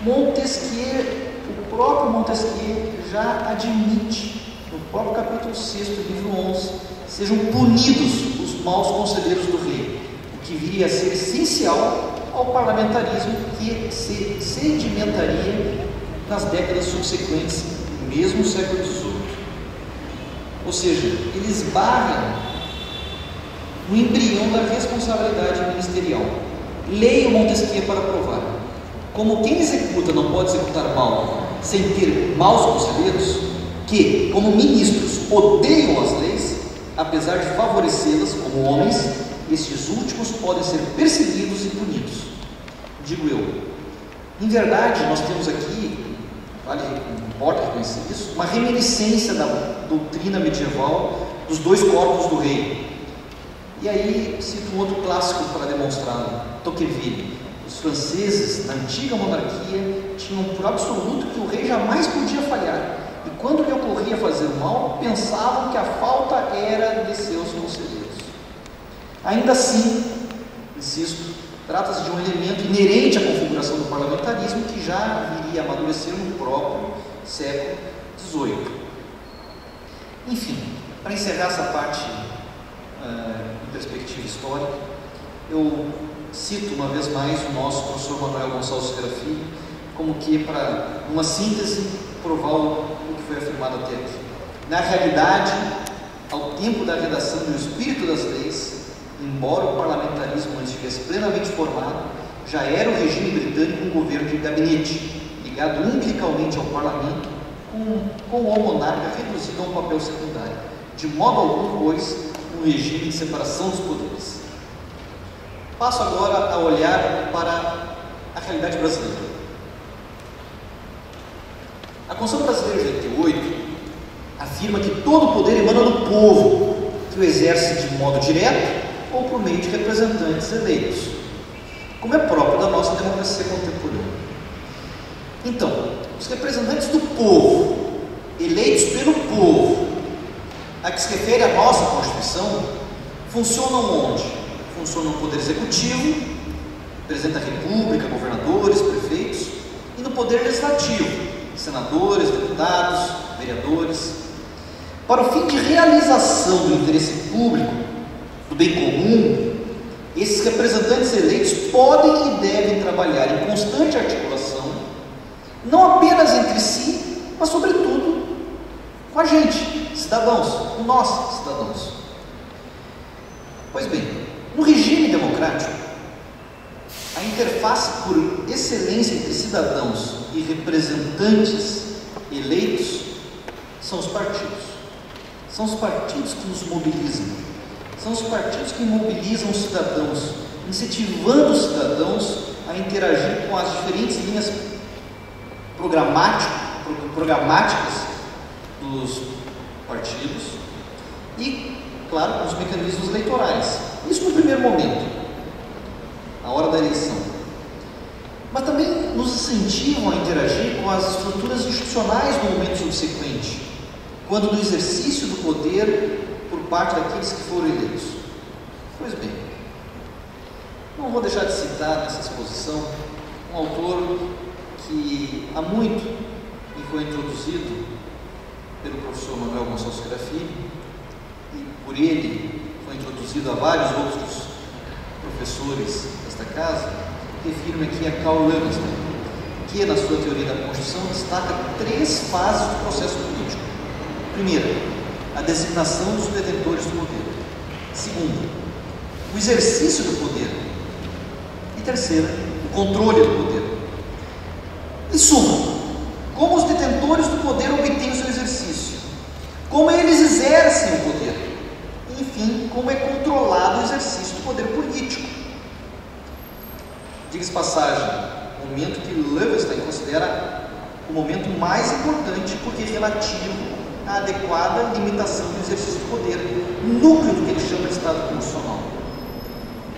Montesquieu, o próprio Montesquieu já admite, no próprio capítulo 6 do livro 11, sejam punidos os maus conselheiros do rei, o que viria a ser essencial ao parlamentarismo que se sedimentaria nas décadas subsequentes, mesmo no século XVIII. Ou seja, eles esbarram no embrião da responsabilidade ministerial. Leia Montesquieu para provar. Como quem executa não pode executar mal sem ter maus conselheiros, que, como ministros, odeiam as leis, apesar de favorecê-las como homens, estes últimos podem ser perseguidos e punidos. Digo eu, em verdade, nós temos aqui, importa reconhecer isso, uma reminiscência da doutrina medieval dos dois corpos do rei. E aí cito um outro clássico para demonstrá-lo, Tocqueville. Os franceses, na antiga monarquia, tinham por absoluto que o rei jamais podia falhar, e quando lhe ocorria fazer mal, pensavam que a falta era de seus conselheiros. Ainda assim, insisto, trata-se de um elemento inerente à configuração do parlamentarismo que já viria a amadurecer no próprio século XVIII. Enfim, para encerrar essa parte em perspectiva histórica, eu cito uma vez mais o nosso professor Manuel Gonçalves Ferreira Filho, como que para uma síntese provar o que foi afirmado até aqui. Na realidade, ao tempo da redação do Espírito das Leis, embora o parlamentarismo não estivesse plenamente formado, já era o regime britânico um governo de gabinete, ligado umbilicalmente ao parlamento, com o monarca reduzido a um papel secundário, de modo algum, pois, um regime de separação dos poderes. Passo agora a olhar para a realidade brasileira. A Constituição Brasileira de 88 afirma que todo o poder emana do povo, que o exerce de modo direto ou por meio de representantes eleitos, como é próprio da nossa democracia contemporânea. Então, os representantes do povo, eleitos pelo povo, a que se refere a nossa Constituição, funcionam onde? Funcionam no Poder Executivo, Presidente da República, governadores, prefeitos, e no Poder Legislativo, senadores, deputados, vereadores. Para o fim de realização do interesse público, do bem comum, esses representantes eleitos podem e devem trabalhar em constante articulação, não apenas entre si, mas sobretudo com a gente, cidadãos, com nós, cidadãos. Pois bem, no regime democrático, a interface por excelência entre cidadãos e representantes eleitos são os partidos. São os partidos que nos mobilizam. São os partidos que mobilizam os cidadãos, incentivando os cidadãos a interagir com as diferentes linhas programáticas dos partidos e, claro, com os mecanismos eleitorais. Isso no primeiro momento, a hora da eleição. Mas também nos incentivam a interagir com as estruturas institucionais no momento subsequente, quando do exercício do poder por parte daqueles que foram eleitos. Pois bem, não vou deixar de citar nessa exposição um autor que há muito me foi introduzido pelo professor Manuel Gonçalves Ferreira Filho, e por ele foi introduzido a vários outros professores desta casa. Refiro-me aqui a Karl Löwenstein, que na sua teoria da Constituição destaca 3 fases do processo político. Primeira, a designação dos detentores do poder. Segunda, o exercício do poder. E terceira, o controle do poder. Em suma, como os detentores do poder obtêm o seu exercício, como eles exercem o poder, e, enfim, como é controlado o exercício do poder político. Diga-se passagem, momento que Löwenstein considera o momento mais importante porque é relativo à adequada limitação do exercício do poder, núcleo do que ele chama de Estado constitucional.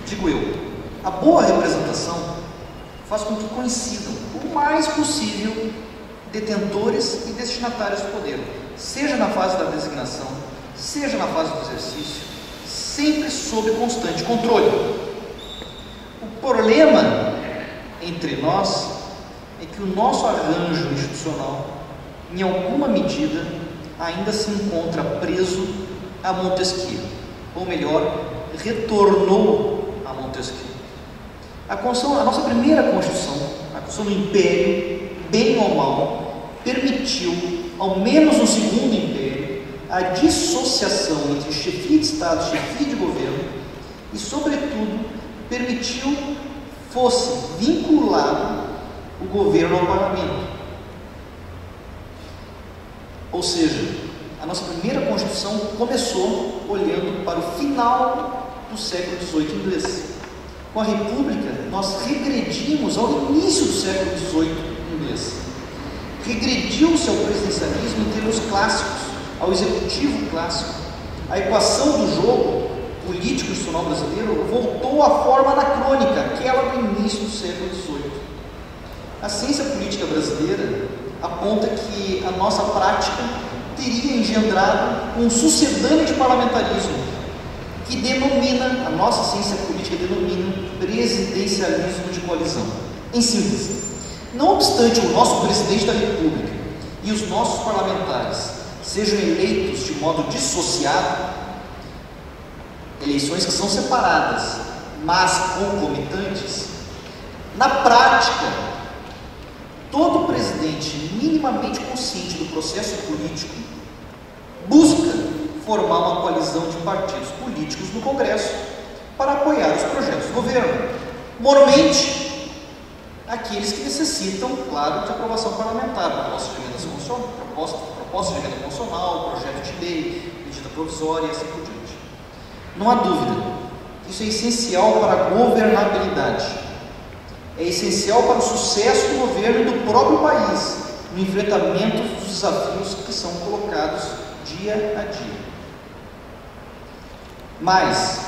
Digo eu, a boa representação faz com que coincidam o mais possível detentores e destinatários do poder, seja na fase da designação, seja na fase do exercício, sempre sob constante controle. O problema entre nós é que o nosso arranjo institucional, em alguma medida, ainda se encontra preso a Montesquieu, ou melhor, retornou a Montesquieu. A nossa primeira Constituição, a Constituição do Império, bem ou mal, permitiu, ao menos no segundo Império, a dissociação entre chefia de Estado e chefia de governo e, sobretudo, permitiu fosse vinculado o governo ao parlamento. Ou seja, a nossa primeira Constituição começou olhando para o final do século XVIII inglês. Com a República, nós regredimos ao início do século XVIII inglês. Regrediu-se ao presidencialismo em termos clássicos, ao executivo clássico. A equação do jogo político institucional brasileiro voltou à forma anacrônica, aquela do início do século XVIII. A ciência política brasileira aponta que a nossa prática teria engendrado um sucedâneo de parlamentarismo, que denomina, a nossa ciência política denomina presidencialismo de coalizão. Em síntese, não obstante o nosso presidente da República e os nossos parlamentares sejam eleitos de modo dissociado, eleições que são separadas, mas concomitantes, na prática, todo presidente minimamente consciente do processo político busca formar uma coalizão de partidos políticos no Congresso para apoiar os projetos do governo. Mormente, aqueles que necessitam, claro, de aprovação parlamentar, proposta de emenda constitucional, projeto de lei, medida provisória e assim por diante. Não há dúvida, isso é essencial para a governabilidade. É essencial para o sucesso do governo e do próprio país, no enfrentamento dos desafios que são colocados dia a dia. Mas,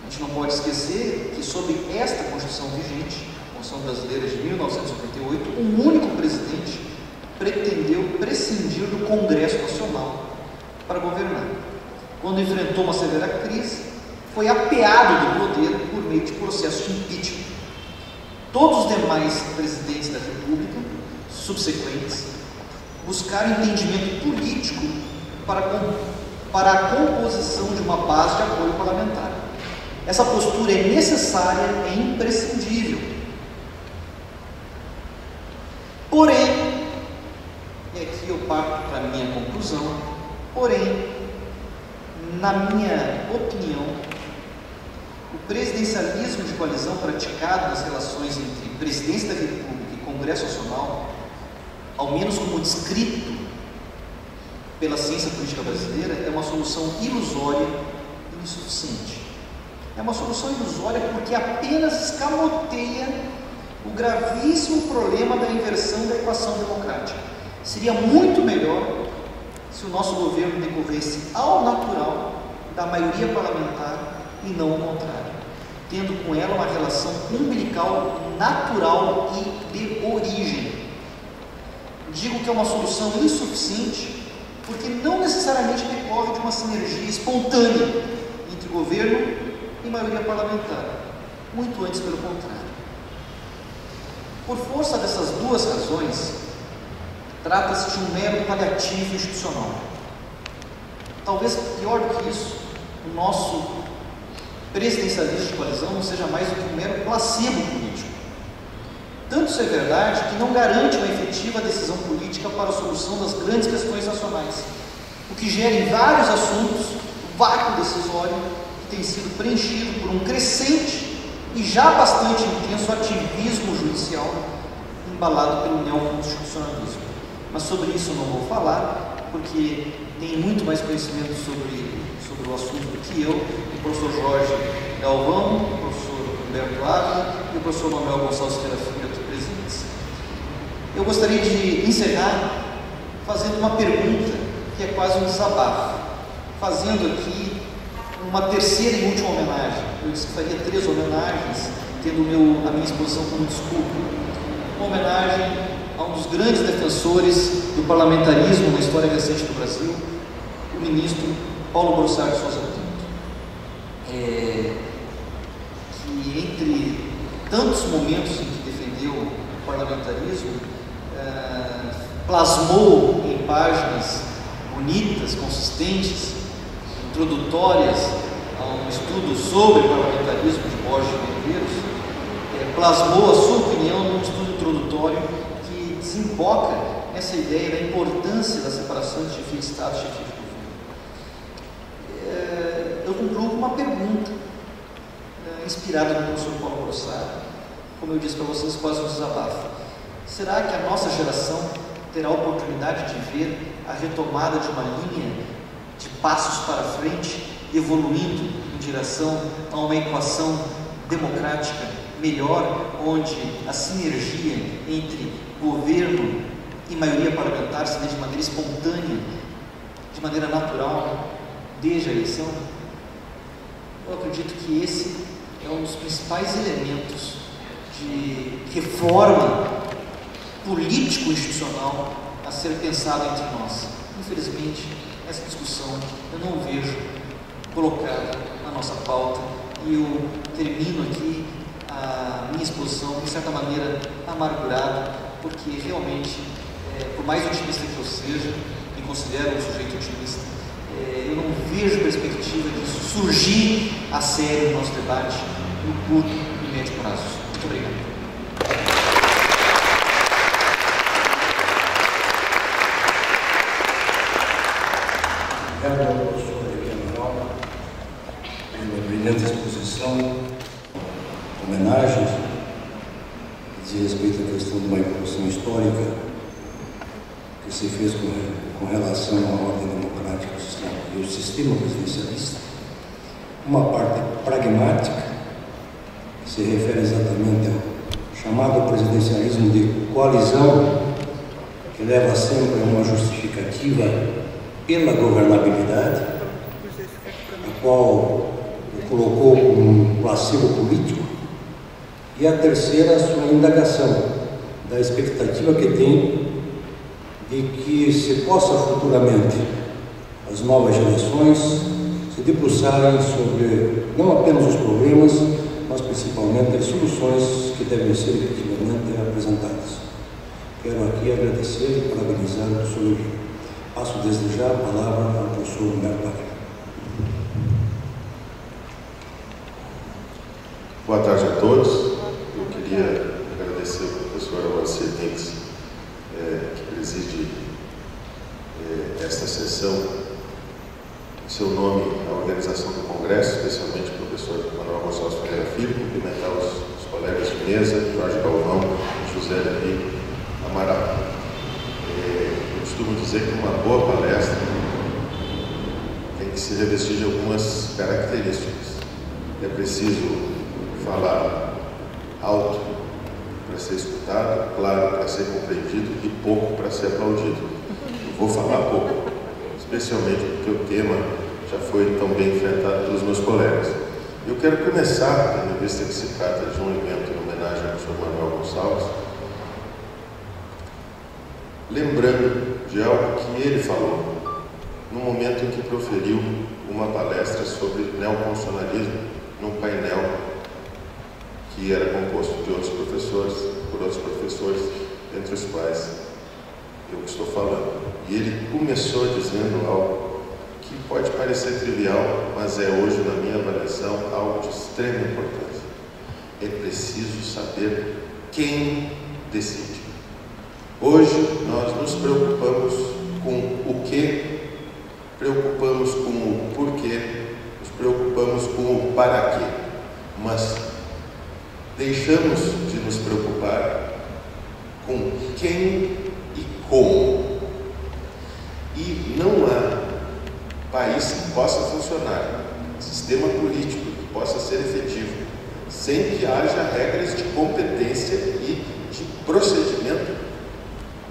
a gente não pode esquecer que, sob esta Constituição vigente, a Constituição Brasileira de 1988, um único presidente pretendeu prescindir do Congresso Nacional para governar. Quando enfrentou uma severa crise, foi apeado do poder por meio de processo de impeachment. Todos os demais presidentes da República subsequentes buscaram entendimento político para a composição de uma base de apoio parlamentar. Essa postura é necessária, é imprescindível. Porém, e aqui eu parto para a minha conclusão, na minha opinião, o presidencialismo de coalizão praticado nas relações entre Presidência da República e Congresso Nacional, ao menos como descrito pela ciência política brasileira, é uma solução ilusória e insuficiente. É uma solução ilusória porque apenas escamoteia o gravíssimo problema da inversão da equação democrática. Seria muito melhor se o nosso governo decorresse ao natural da maioria parlamentar e não o contrário, tendo com ela uma relação umbilical natural e de origem. Digo que é uma solução insuficiente porque não necessariamente decorre de uma sinergia espontânea entre governo e maioria parlamentar, muito antes pelo contrário. Por força dessas duas razões, trata-se de um mero paliativo institucional. Talvez pior do que isso, o nosso presidencialismo de coalizão não seja mais do que um mero placebo político. Tanto isso é verdade que não garante uma efetiva decisão política para a solução das grandes questões nacionais, o que gera em vários assuntos o vácuo decisório que tem sido preenchido por um crescente e já bastante intenso ativismo judicial embalado pelo neoconstitucionalismo. Mas sobre isso eu não vou falar, porque tem muito mais conhecimento sobre o assunto do que eu, o professor Jorge Galvão, o professor Humberto Ávila e o professor Manuel Gonçalves Ferreira Filho, Eu gostaria de encerrar fazendo uma pergunta que é quase um desabafo, fazendo aqui uma terceira e última homenagem. Eu disse que faria 3 homenagens, tendo a minha exposição como desculpa. Uma homenagem a um dos grandes defensores do parlamentarismo na história recente do Brasil, o ministro Paulo Brossard de Souza Pinto, que entre tantos momentos em que defendeu o parlamentarismo, plasmou em páginas bonitas, consistentes, introdutórias a um estudo sobre parlamentarismo de Borges de Medeiros, plasmou a sua opinião num estudo introdutório que desemboca essa ideia da importância da separação de chefia de Estado e chefia de governo. Eu concluo com uma pergunta, inspirada no professor Paulo Brossard, como eu disse para vocês, quase um desabafo. Será que a nossa geração terá a oportunidade de ver a retomada de uma linha de passos para frente, evoluindo em direção a uma equação democrática melhor, onde a sinergia entre governo e maioria parlamentar se dê de maneira espontânea, de maneira natural, desde a eleição? Eu acredito que esse é um dos principais elementos de reforma político-institucional a ser pensado entre nós. Infelizmente, essa discussão eu não vejo colocada na nossa pauta, e eu termino aqui a minha exposição, de certa maneira, amargurado, porque realmente, por mais otimista que eu seja, me considero um sujeito otimista, eu não vejo perspectiva disso surgir a sério no nosso debate no curto e médio prazo. Muito obrigado. Obrigado ao professor Amaral pela brilhante exposição, homenagens, que dizia respeito à questão de uma evolução histórica que se fez com relação à ordem democrática e o sistema presidencialista. Uma parte pragmática, que se refere exatamente ao chamado presidencialismo de coalizão, que leva sempre a uma justificativa pela governabilidade, a qual colocou como um placebo político, e a terceira, a sua indagação da expectativa que tem de que se possa futuramente as novas gerações se debruçarem sobre não apenas os problemas, mas principalmente as soluções que devem ser efetivamente apresentadas. Quero aqui agradecer e parabenizar o professor Eugênio. Passo desde já a palavra ao professor Humberto Aguilar. Boa tarde a todos. Eu queria agradecer ao professor Alvacir Dinks, que preside esta sessão, em seu nome, a organização do Congresso, especialmente o professor Manuel Gonçalves Ferreira Filho, cumprimentar os colegas de mesa, Jorge Galvão, José Levi Amaral. Eu costumo dizer que uma boa palestra tem que se revestir de algumas características. É preciso falar alto para ser escutado, claro para ser compreendido e pouco para ser aplaudido. Eu vou falar pouco, especialmente porque o tema já foi tão bem enfrentado pelos meus colegas. Eu quero começar, tendo em vista que se trata de um evento em homenagem ao professor Manuel Gonçalves, lembrando de algo que ele falou no momento em que proferiu uma palestra sobre neoconstitucionalismo num painel que era composto de outros professores, por outros professores, entre os quais eu estou falando. E ele começou dizendo algo que pode parecer trivial, mas é hoje, na minha avaliação, algo de extrema importância. É preciso saber quem decide. Hoje nós nos preocupamos com o que, preocupamos com o porquê, nos preocupamos com o para quê, mas deixamos de nos preocupar com quem e como. E não há país que possa funcionar, sistema político que possa ser efetivo, sem que haja regras de competência e de procedimento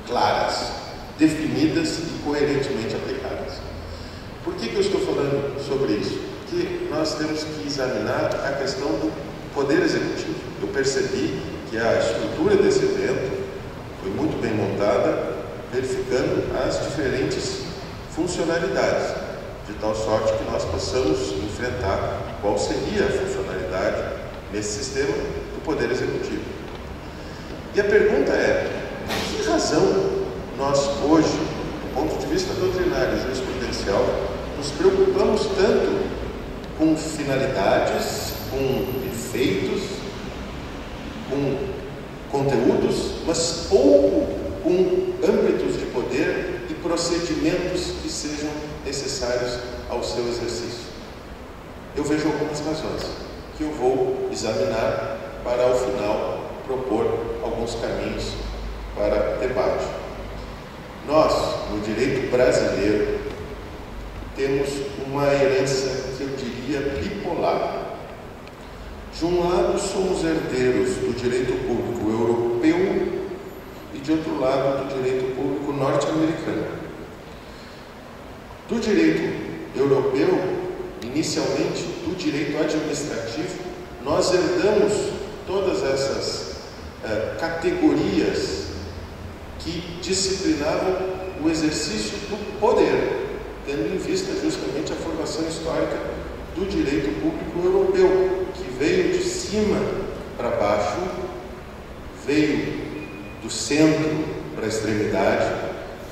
claras, definidas e coerentemente aplicadas. Por que eu estou falando sobre isso? Porque nós temos que examinar a questão do poder executivo. Eu percebi que a estrutura desse evento foi muito bem montada, verificando as diferentes funcionalidades, de tal sorte que nós possamos enfrentar qual seria a funcionalidade nesse sistema do poder executivo. E a pergunta é, por que razão nós hoje, do ponto de vista doutrinário e jurisprudencial, nos preocupamos tanto com finalidades, com efeitos, com conteúdos, mas pouco com âmbitos de poder e procedimentos que sejam necessários ao seu exercício? Eu vejo algumas razões que eu vou examinar para, ao final, propor alguns caminhos para debate. Nós, no direito brasileiro, temos uma herança que eu diria bipolar. De um lado, somos herdeiros do direito público europeu e, de outro lado, do direito público norte-americano. Do direito europeu, inicialmente, do direito administrativo, nós herdamos todas essas categorias que disciplinavam o exercício do poder, tendo em vista justamente a formação histórica do direito público europeu, que veio de cima para baixo, veio do centro para a extremidade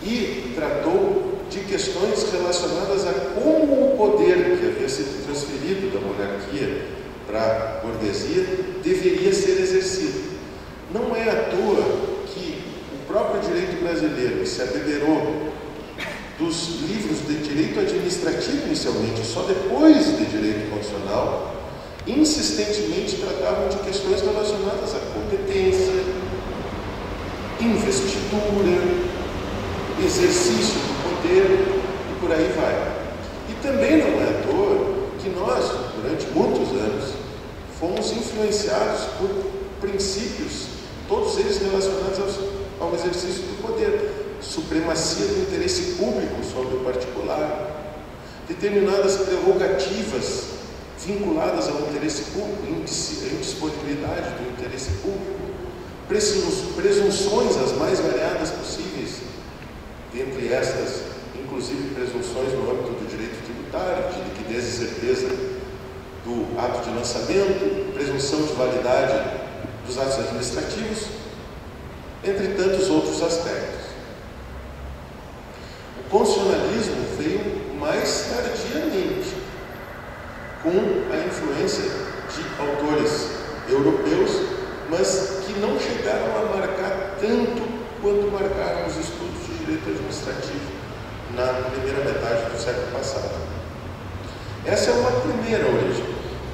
e tratou de questões relacionadas a como o poder que havia sido transferido da monarquia para a burguesia deveria ser exercido. Não é à toa que o próprio direito brasileiro, que se abeberou dos livros de direito administrativo inicialmente, só depois de direito constitucional, insistentemente tratavam de questões relacionadas à competência, investidura, exercício do poder e por aí vai. E também não é à toa que nós, durante muitos anos, fomos influenciados por princípios, todos eles relacionados ao exercício do poder. Supremacia do interesse público sobre o particular, determinadas prerrogativas vinculadas ao interesse público, indisponibilidade do interesse público, presunções as mais variadas possíveis, dentre estas, inclusive presunções no âmbito do direito tributário, de liquidez e certeza do ato de lançamento, presunção de validade dos atos administrativos, entre tantos outros aspectos. O constitucionalismo veio mais tardiamente, com a influência de autores europeus, mas que não chegaram a marcar tanto quanto marcaram os estudos de direito administrativo na primeira metade do século passado. Essa é uma primeira origem,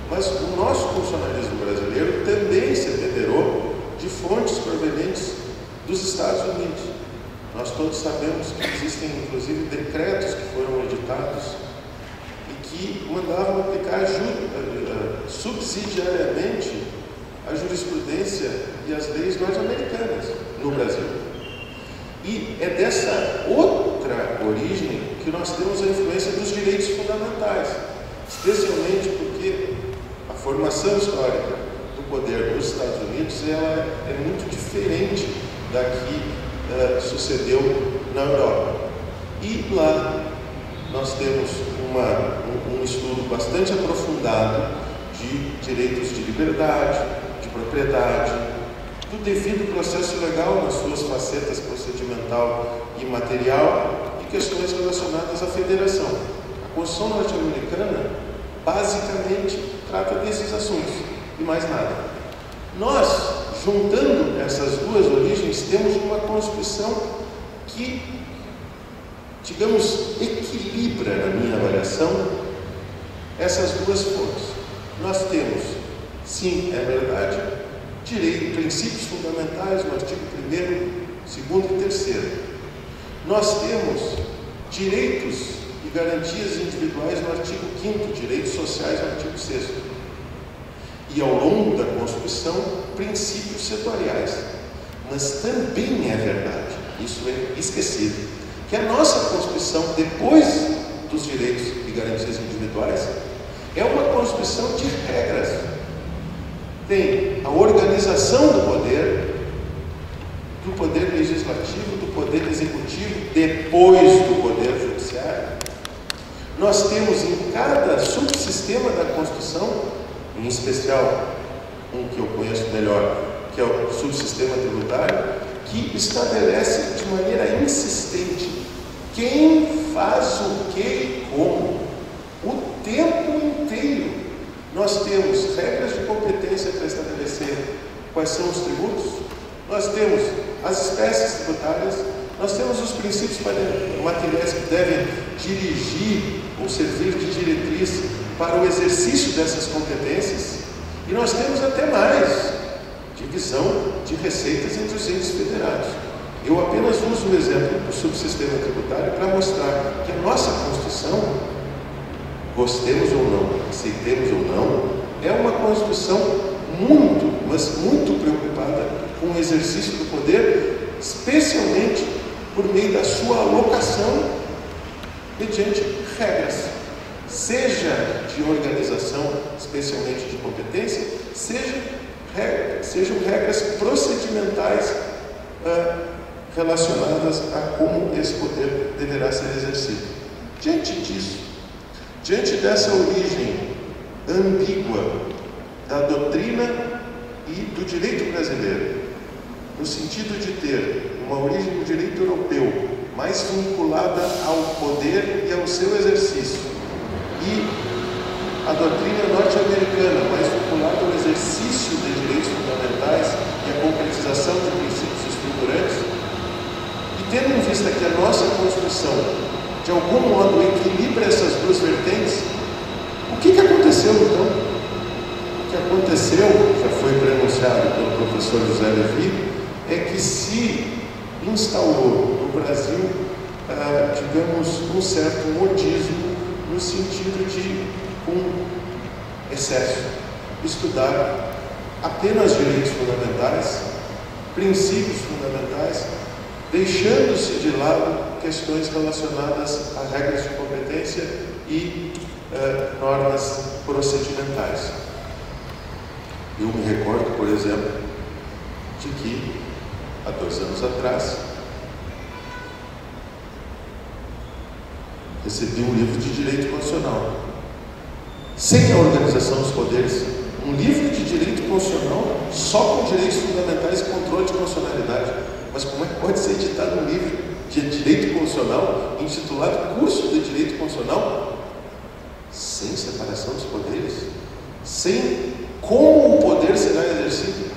mas o nosso constitucionalismo brasileiro também se abeberou de fontes provenientes dos Estados Unidos. Nós todos sabemos que existem, inclusive, decretos que foram editados e que mandavam aplicar subsidiariamente a jurisprudência e as leis norte-americanas no Brasil. E é dessa outra origem que nós temos a influência dos direitos fundamentais, especialmente porque a formação histórica do poder dos Estados Unidos ela é muito diferente da que sucedeu na Europa. E lá nós temos um estudo bastante aprofundado de direitos de liberdade, de propriedade, do devido processo legal nas suas facetas procedimental e material e questões relacionadas à federação. A Constituição norte-americana basicamente trata desses assuntos e mais nada. Nós, juntando essas duas origens, temos uma Constituição que, digamos, equilibra, na minha avaliação, essas duas fontes. Nós temos, sim, é verdade, princípios fundamentais no artigo 1º, 2º e 3º. Nós temos direitos e garantias individuais no artigo 5º, direitos sociais no artigo 6º. E ao longo da Constituição, princípios setoriais. Mas também é verdade isso é esquecido, que a nossa Constituição, depois dos direitos e garantias individuais, é uma Constituição de regras. Tem a organização do poder legislativo, do poder executivo, depois do poder judiciário. Nós temos em cada subsistema da Constituição, em especial um que eu conheço melhor, que é o subsistema tributário, que estabelece de maneira insistente quem faz o que e como, o tempo inteiro. Nós temos regras de competência para estabelecer quais são os tributos, nós temos as espécies tributárias, nós temos os princípios materiais que devem dirigir ou servir de diretriz para o exercício dessas competências, e nós temos até mais divisão de receitas entre os entes federados. Eu apenas uso o exemplo do subsistema tributário para mostrar que a nossa Constituição, gostemos ou não, aceitemos ou não, é uma Constituição muito, mas muito preocupada com o exercício do poder, especialmente por meio da sua alocação mediante regras, seja de organização, especialmente de competência, sejam regras procedimentais relacionadas a como esse poder deverá ser exercido. Diante disso, diante dessa origem ambígua da doutrina e do direito brasileiro, no sentido de ter uma origem do direito europeu mais vinculada ao poder e ao seu exercício, e a doutrina norte-americana mais vinculada ao exercício de direitos fundamentais e à concretização de princípios estruturantes, e tendo em vista que a nossa Constituição, de algum modo, equilibra essas duas vertentes, o que aconteceu então? O que aconteceu, já foi prenunciado pelo professor José Levi, é que se instaurou no Brasil, digamos, um certo modismo no sentido de, com excesso, estudar apenas direitos fundamentais, princípios fundamentais, deixando-se de lado questões relacionadas a regras de competência e normas procedimentais. Eu me recordo, por exemplo, de que há 2 anos atrás recebi um livro de direito constitucional, sem a organização dos poderes, um livro de direito constitucional só com direitos fundamentais e controle de constitucionalidade. Mas como é que pode ser editado um livro de direito constitucional intitulado Curso de Direito Constitucional sem separação dos poderes, sem como o poder será exercido,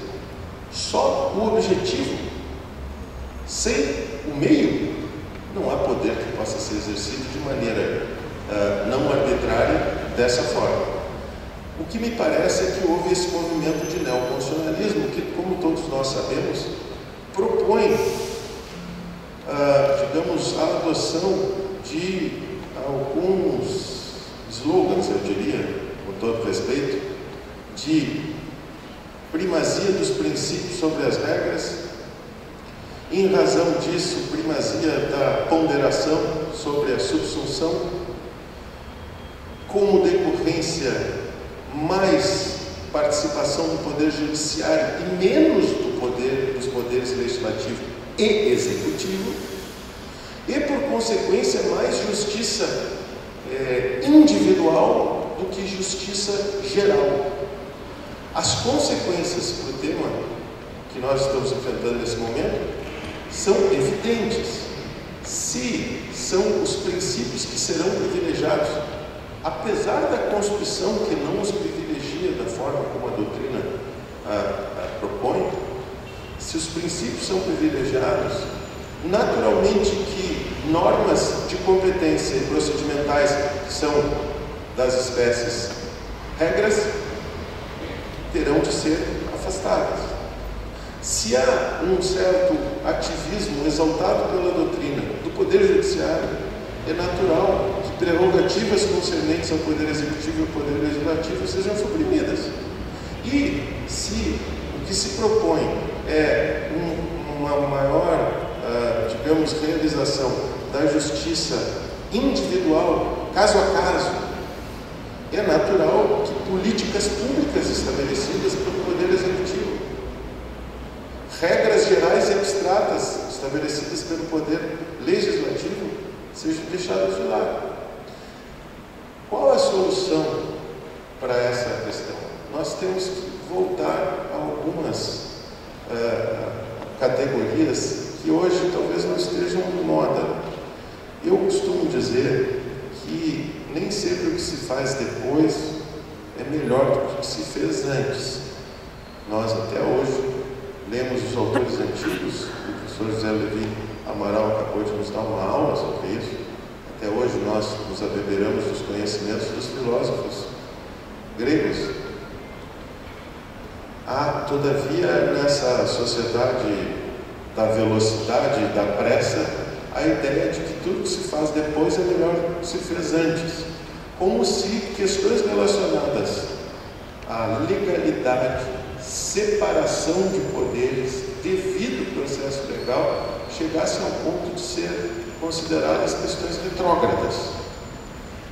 só o objetivo, sem o meio? Não há poder que possa ser exercido de maneira não arbitrária dessa forma. O que me parece é que houve esse movimento de neoconstitucionalismo que, como todos nós sabemos, propõe, digamos, a adoção de alguns slogans, eu diria, com todo respeito, de primazia dos princípios sobre as regras, em razão disso, primazia da ponderação sobre a subsunção, como decorrência, mais participação do poder judiciário e menos dos poderes legislativo e executivo, e por consequência mais justiça individual do que justiça geral. As consequências para o tema que nós estamos enfrentando nesse momento são evidentes. Se são os princípios que serão privilegiados, apesar da Constituição que não os privilegia da forma como a doutrina propõe, se os princípios são privilegiados, naturalmente que normas de competência e procedimentais, que são das espécies regras, terão de ser afastadas. Se há um certo ativismo exaltado pela doutrina do Poder Judiciário, é natural que prerrogativas concernentes ao Poder Executivo e ao Poder Legislativo sejam suprimidas. E se o que se propõe é uma maior, digamos, realização da justiça individual, caso a caso, é natural que políticas públicas estabelecidas pelo Poder Executivo, regras gerais e abstratas estabelecidas pelo Poder Legislativo, sejam deixadas de lado. Qual a solução para essa questão? Nós temos que voltar a algumas categorias que hoje talvez não estejam de moda. Eu costumo dizer que nem sempre o que se faz depois é melhor do que o que se fez antes. Nós até hoje lemos os autores antigos, o professor José Levi Amaral acabou de nos dar uma aula sobre isso. Até hoje nós nos abeberamos dos conhecimentos dos filósofos gregos. Há, todavia, nessa sociedade da velocidade e da pressa, a ideia de que tudo que se faz depois é melhor do que se fez antes. Como se questões relacionadas à legalidade, separação de poderes, devido ao processo legal, chegassem ao ponto de ser consideradas questões retrógradas.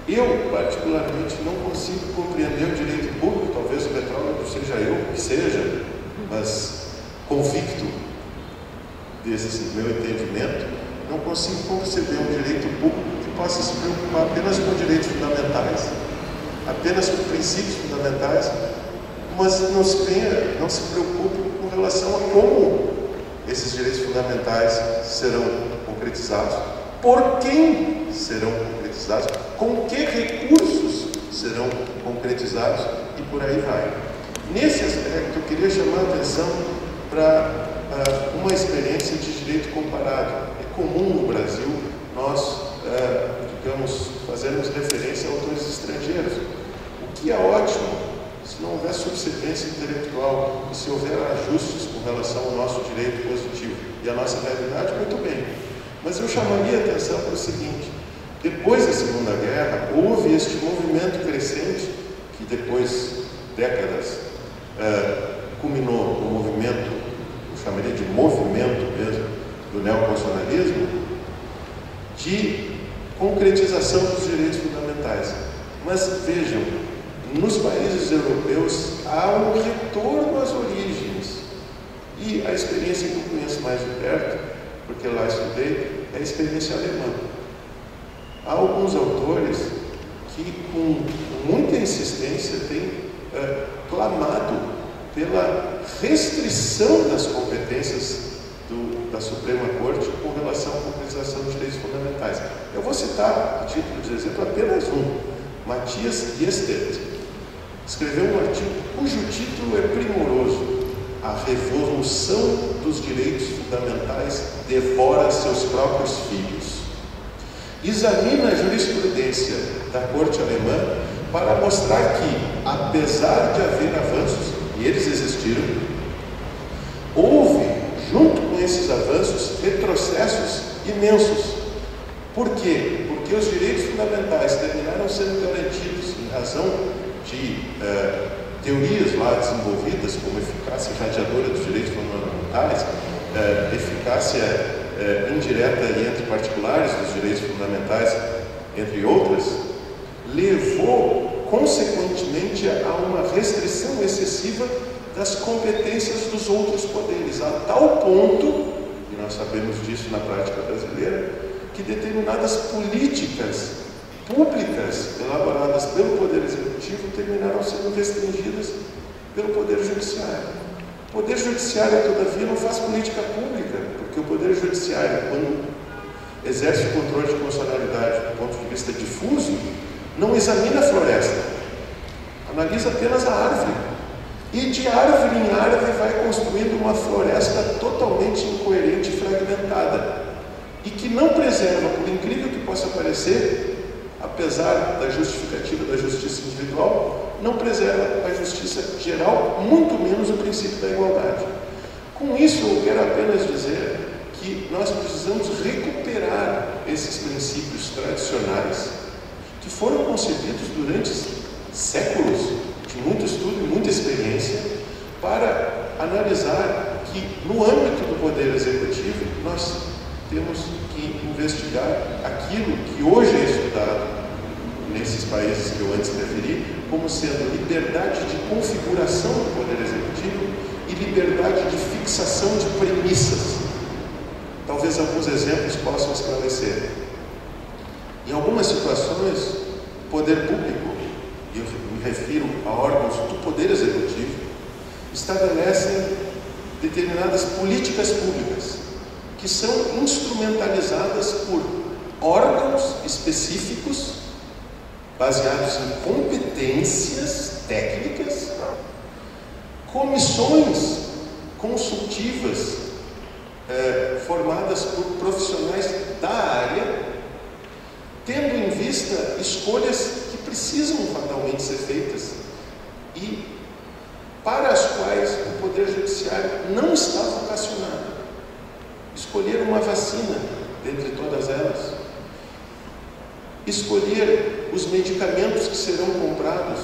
Eu, particularmente, não consigo compreender o direito público, talvez o retrógrado seja eu que seja, mas convicto desse meu entendimento, não consigo conceber um direito público que possa se preocupar apenas com direitos fundamentais, apenas com princípios fundamentais, mas não se preocupe com relação a como esses direitos fundamentais serão concretizados, por quem serão concretizados, com que recursos serão concretizados e por aí vai. Nesse aspecto, eu queria chamar a atenção para uma experiência de direito comparado. É comum no Brasil nós, digamos, fazermos referência a autores estrangeiros, o que é ótimo se não houver subserviência intelectual e se houver ajustes com relação ao nosso direito positivo e à nossa realidade, muito bem. Mas eu chamaria a atenção para o seguinte: depois da Segunda Guerra, houve este movimento crescente, que depois, décadas, culminou no movimento, eu chamaria de movimento mesmo, do neoconstitucionalismo, de concretização dos direitos fundamentais. Mas vejam, nos países europeus há um retorno às origens. E a experiência que eu conheço mais de perto, porque lá estudei, é a experiência alemã. Há alguns autores que, com muita insistência, têm clamado pela restrição das competências da Suprema Corte com relação à concretização dos direitos fundamentais. Eu vou citar, a título de exemplo, apenas um. Matthias Gestedt escreveu um artigo cujo título é primoroso: A Revolução dos Direitos Fundamentais devora seus próprios filhos. Examina a jurisprudência da Corte Alemã para mostrar que, apesar de haver avanços, e eles existiram, houve, junto com esses avanços, retrocessos imensos. Por quê? Porque os direitos fundamentais terminaram sendo garantidos em razão de teorias lá desenvolvidas, como eficácia radiadora dos direitos fundamentais, eficácia indireta e entre particulares dos direitos fundamentais, entre outras, levou, consequentemente, a uma restrição excessiva das competências dos outros poderes, a tal ponto, e nós sabemos disso na prática brasileira, que determinadas políticas públicas elaboradas pelo Poder Executivo terminaram sendo restringidas pelo Poder Judiciário. O Poder Judiciário, todavia, não faz política pública, porque o Poder Judiciário, quando exerce o controle de constitucionalidade do ponto de vista difuso, não examina a floresta, analisa apenas a árvore. E de árvore em árvore vai construindo uma floresta totalmente incoerente e fragmentada, e que não preserva, por incrível que possa parecer, apesar da justificativa da justiça individual, não preserva a justiça geral, muito menos o princípio da igualdade. Com isso, eu quero apenas dizer que nós precisamos recuperar esses princípios tradicionais que foram concebidos durante séculos de muito estudo e muita experiência para analisar que, no âmbito do Poder Executivo, nós temos que investigar aquilo que hoje é estudado nesses países que eu antes referi, como sendo liberdade de configuração do poder executivo e liberdade de fixação de premissas. Talvez alguns exemplos possam esclarecer. Em algumas situações, o poder público, e eu me refiro a órgãos do poder executivo, estabelecem determinadas políticas públicas que são instrumentalizadas por órgãos específicos baseados em competências técnicas, comissões consultivas formadas por profissionais da área, tendo em vista escolhas que precisam fatalmente ser feitas e para as quais o Poder Judiciário não está vocacionado. Escolher uma vacina dentre todas elas, escolher os medicamentos que serão comprados,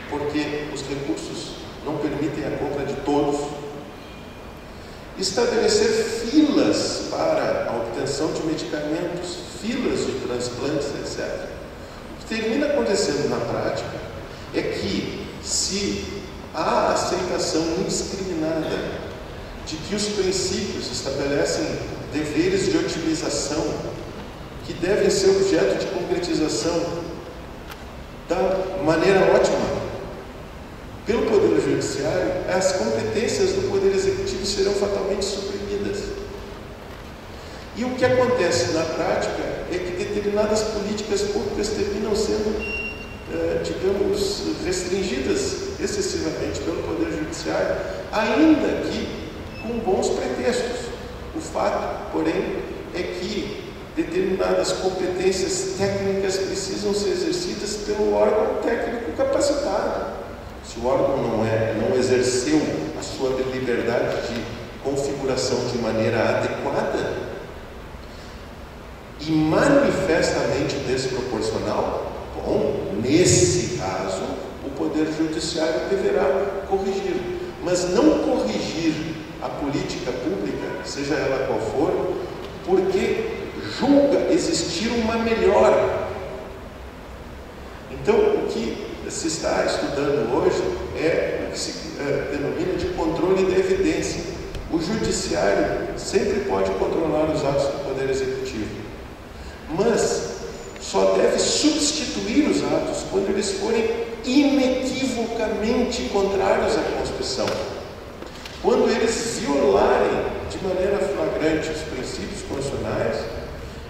porque os recursos não permitem a compra de todos, estabelecer filas para a obtenção de medicamentos, filas de transplantes, etc. O que termina acontecendo na prática é que, se há aceitação indiscriminada de que os princípios estabelecem deveres de otimização que devem ser objeto de concretização da maneira ótima pelo Poder Judiciário, as competências do Poder Executivo serão fatalmente suprimidas. E o que acontece na prática é que determinadas políticas públicas terminam sendo, digamos, restringidas excessivamente pelo Poder Judiciário, ainda que com bons pretextos. O fato, porém, é que determinadas competências técnicas precisam ser exercidas pelo órgão técnico capacitado. Se o órgão não exerceu a sua liberdade de configuração de maneira adequada e manifestamente desproporcional, bom, nesse caso, o Poder Judiciário deverá corrigir, mas não corrigir a política pública, seja ela qual for, porque julga existir uma melhor. Então, o que se está estudando hoje é o que se denomina de controle da evidência. O Judiciário sempre pode controlar os atos do Poder Executivo, mas só deve substituir os atos quando eles forem inequivocamente contrários à Constituição. Quando eles violarem de maneira flagrante os princípios constitucionais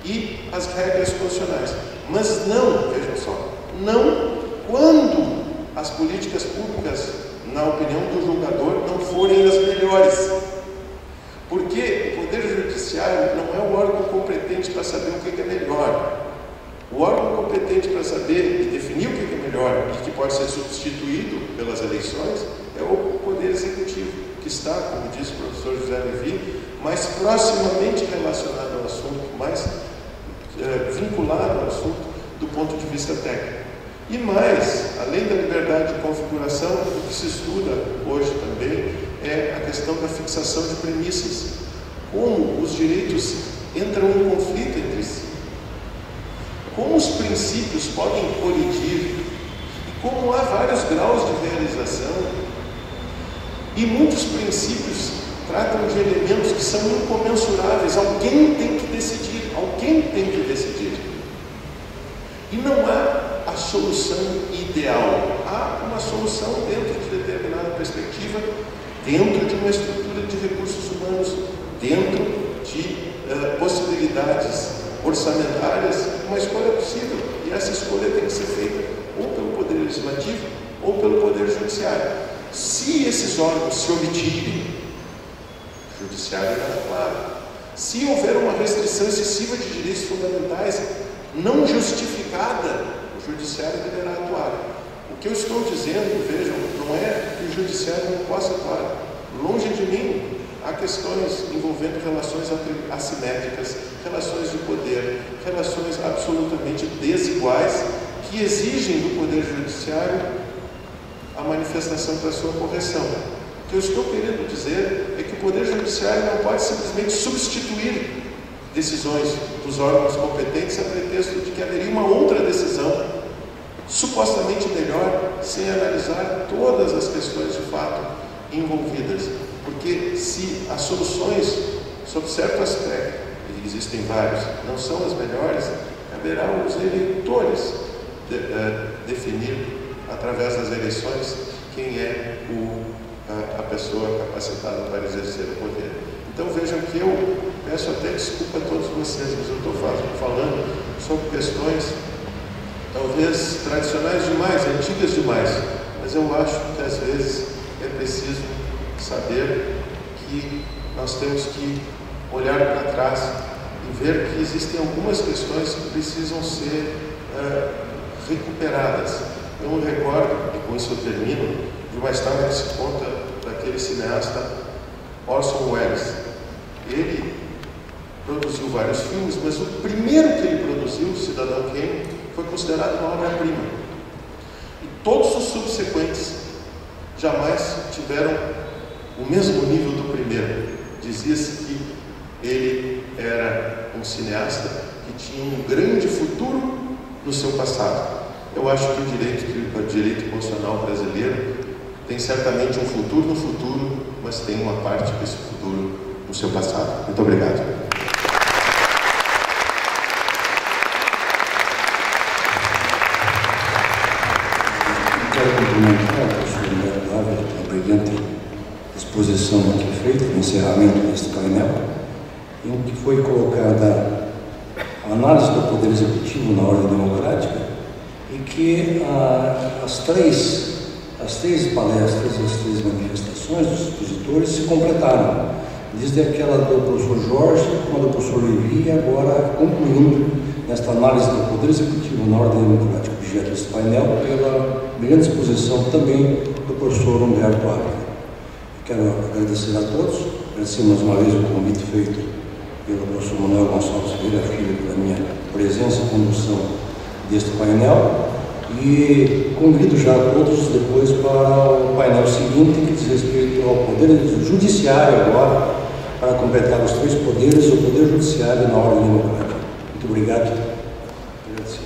e as regras constitucionais. Mas não, vejam só, não quando as políticas públicas, na opinião do julgador, não forem as melhores. Porque o Poder Judiciário não é o órgão competente para saber o que é melhor. O órgão competente para saber e definir o que é melhor e que pode ser substituído pelas eleições é o Poder Executivo, que está, como disse o professor José Levi, mais proximamente relacionado ao assunto, mais vinculado ao assunto do ponto de vista técnico. E mais, além da liberdade de configuração, o que se estuda hoje também é a questão da fixação de premissas. Como os direitos entram em conflito entre si. Como os princípios podem colidir. E como há vários graus de realização. E muitos princípios tratam de elementos que são incomensuráveis. Alguém tem que decidir. Alguém tem que decidir. E não há a solução ideal. Há uma solução dentro de determinada perspectiva, dentro de uma estrutura de recursos humanos, dentro de possibilidades orçamentárias, uma escolha possível. E essa escolha tem que ser feita ou pelo Poder Legislativo ou pelo Poder Judiciário. Se esses órgãos se omitirem, o Judiciário é claro. Se houver uma restrição excessiva de direitos fundamentais não justificada, o Judiciário deverá atuar. O que eu estou dizendo, vejam, não é que o Judiciário não possa atuar. Longe de mim, há questões envolvendo relações assimétricas, relações de poder, relações absolutamente desiguais, que exigem do Poder Judiciário a manifestação para sua correção. O que eu estou querendo dizer é que o Poder Judiciário não pode simplesmente substituir decisões dos órgãos competentes a pretexto de que haveria uma outra decisão supostamente melhor, sem analisar todas as questões de fato envolvidas. Porque se as soluções, sob certo aspecto, e existem vários, não são as melhores, caberá aos eleitores definir, através das eleições, quem é a pessoa capacitada para exercer o poder. Então vejam que eu peço até desculpa a todos vocês, mas eu estou falando sobre questões talvez tradicionais demais, antigas demais, mas eu acho que às vezes é preciso saber que nós temos que olhar para trás e ver que existem algumas questões que precisam ser recuperadas. Eu me recordo, e com isso eu termino, de uma história que se conta daquele cineasta Orson Welles. Ele produziu vários filmes, mas o primeiro que ele produziu, Cidadão Kane, foi considerado uma obra-prima. E todos os subsequentes jamais tiveram o mesmo nível do primeiro. Dizia-se que ele era um cineasta que tinha um grande futuro no seu passado. Eu acho que o direito constitucional brasileiro tem certamente um futuro no futuro, mas tem uma parte desse futuro no seu passado. Muito obrigado. Quero cumprimentar o professor Humberto Ávila pela brilhante exposição aqui feita, no encerramento deste painel, em que foi colocada a análise do Poder Executivo na ordem democrática e que as três palestras, as três manifestações dos expositores se completaram, desde aquela do professor Jorge, como a do professor Levi, e agora concluindo nesta análise do Poder Executivo na ordem democrática, objeto deste painel, pela brilhante exposição também do professor Humberto Ávila. Quero agradecer a todos, agradecer mais uma vez o convite feito pelo professor Manuel Gonçalves Ferreira Filho pela minha presença e condução deste painel, e convido já a todos depois para o painel seguinte, que diz respeito ao Poder Judiciário agora, para completar os três poderes, o Poder Judiciário na ordem democrática. Muito obrigado. Agradeço.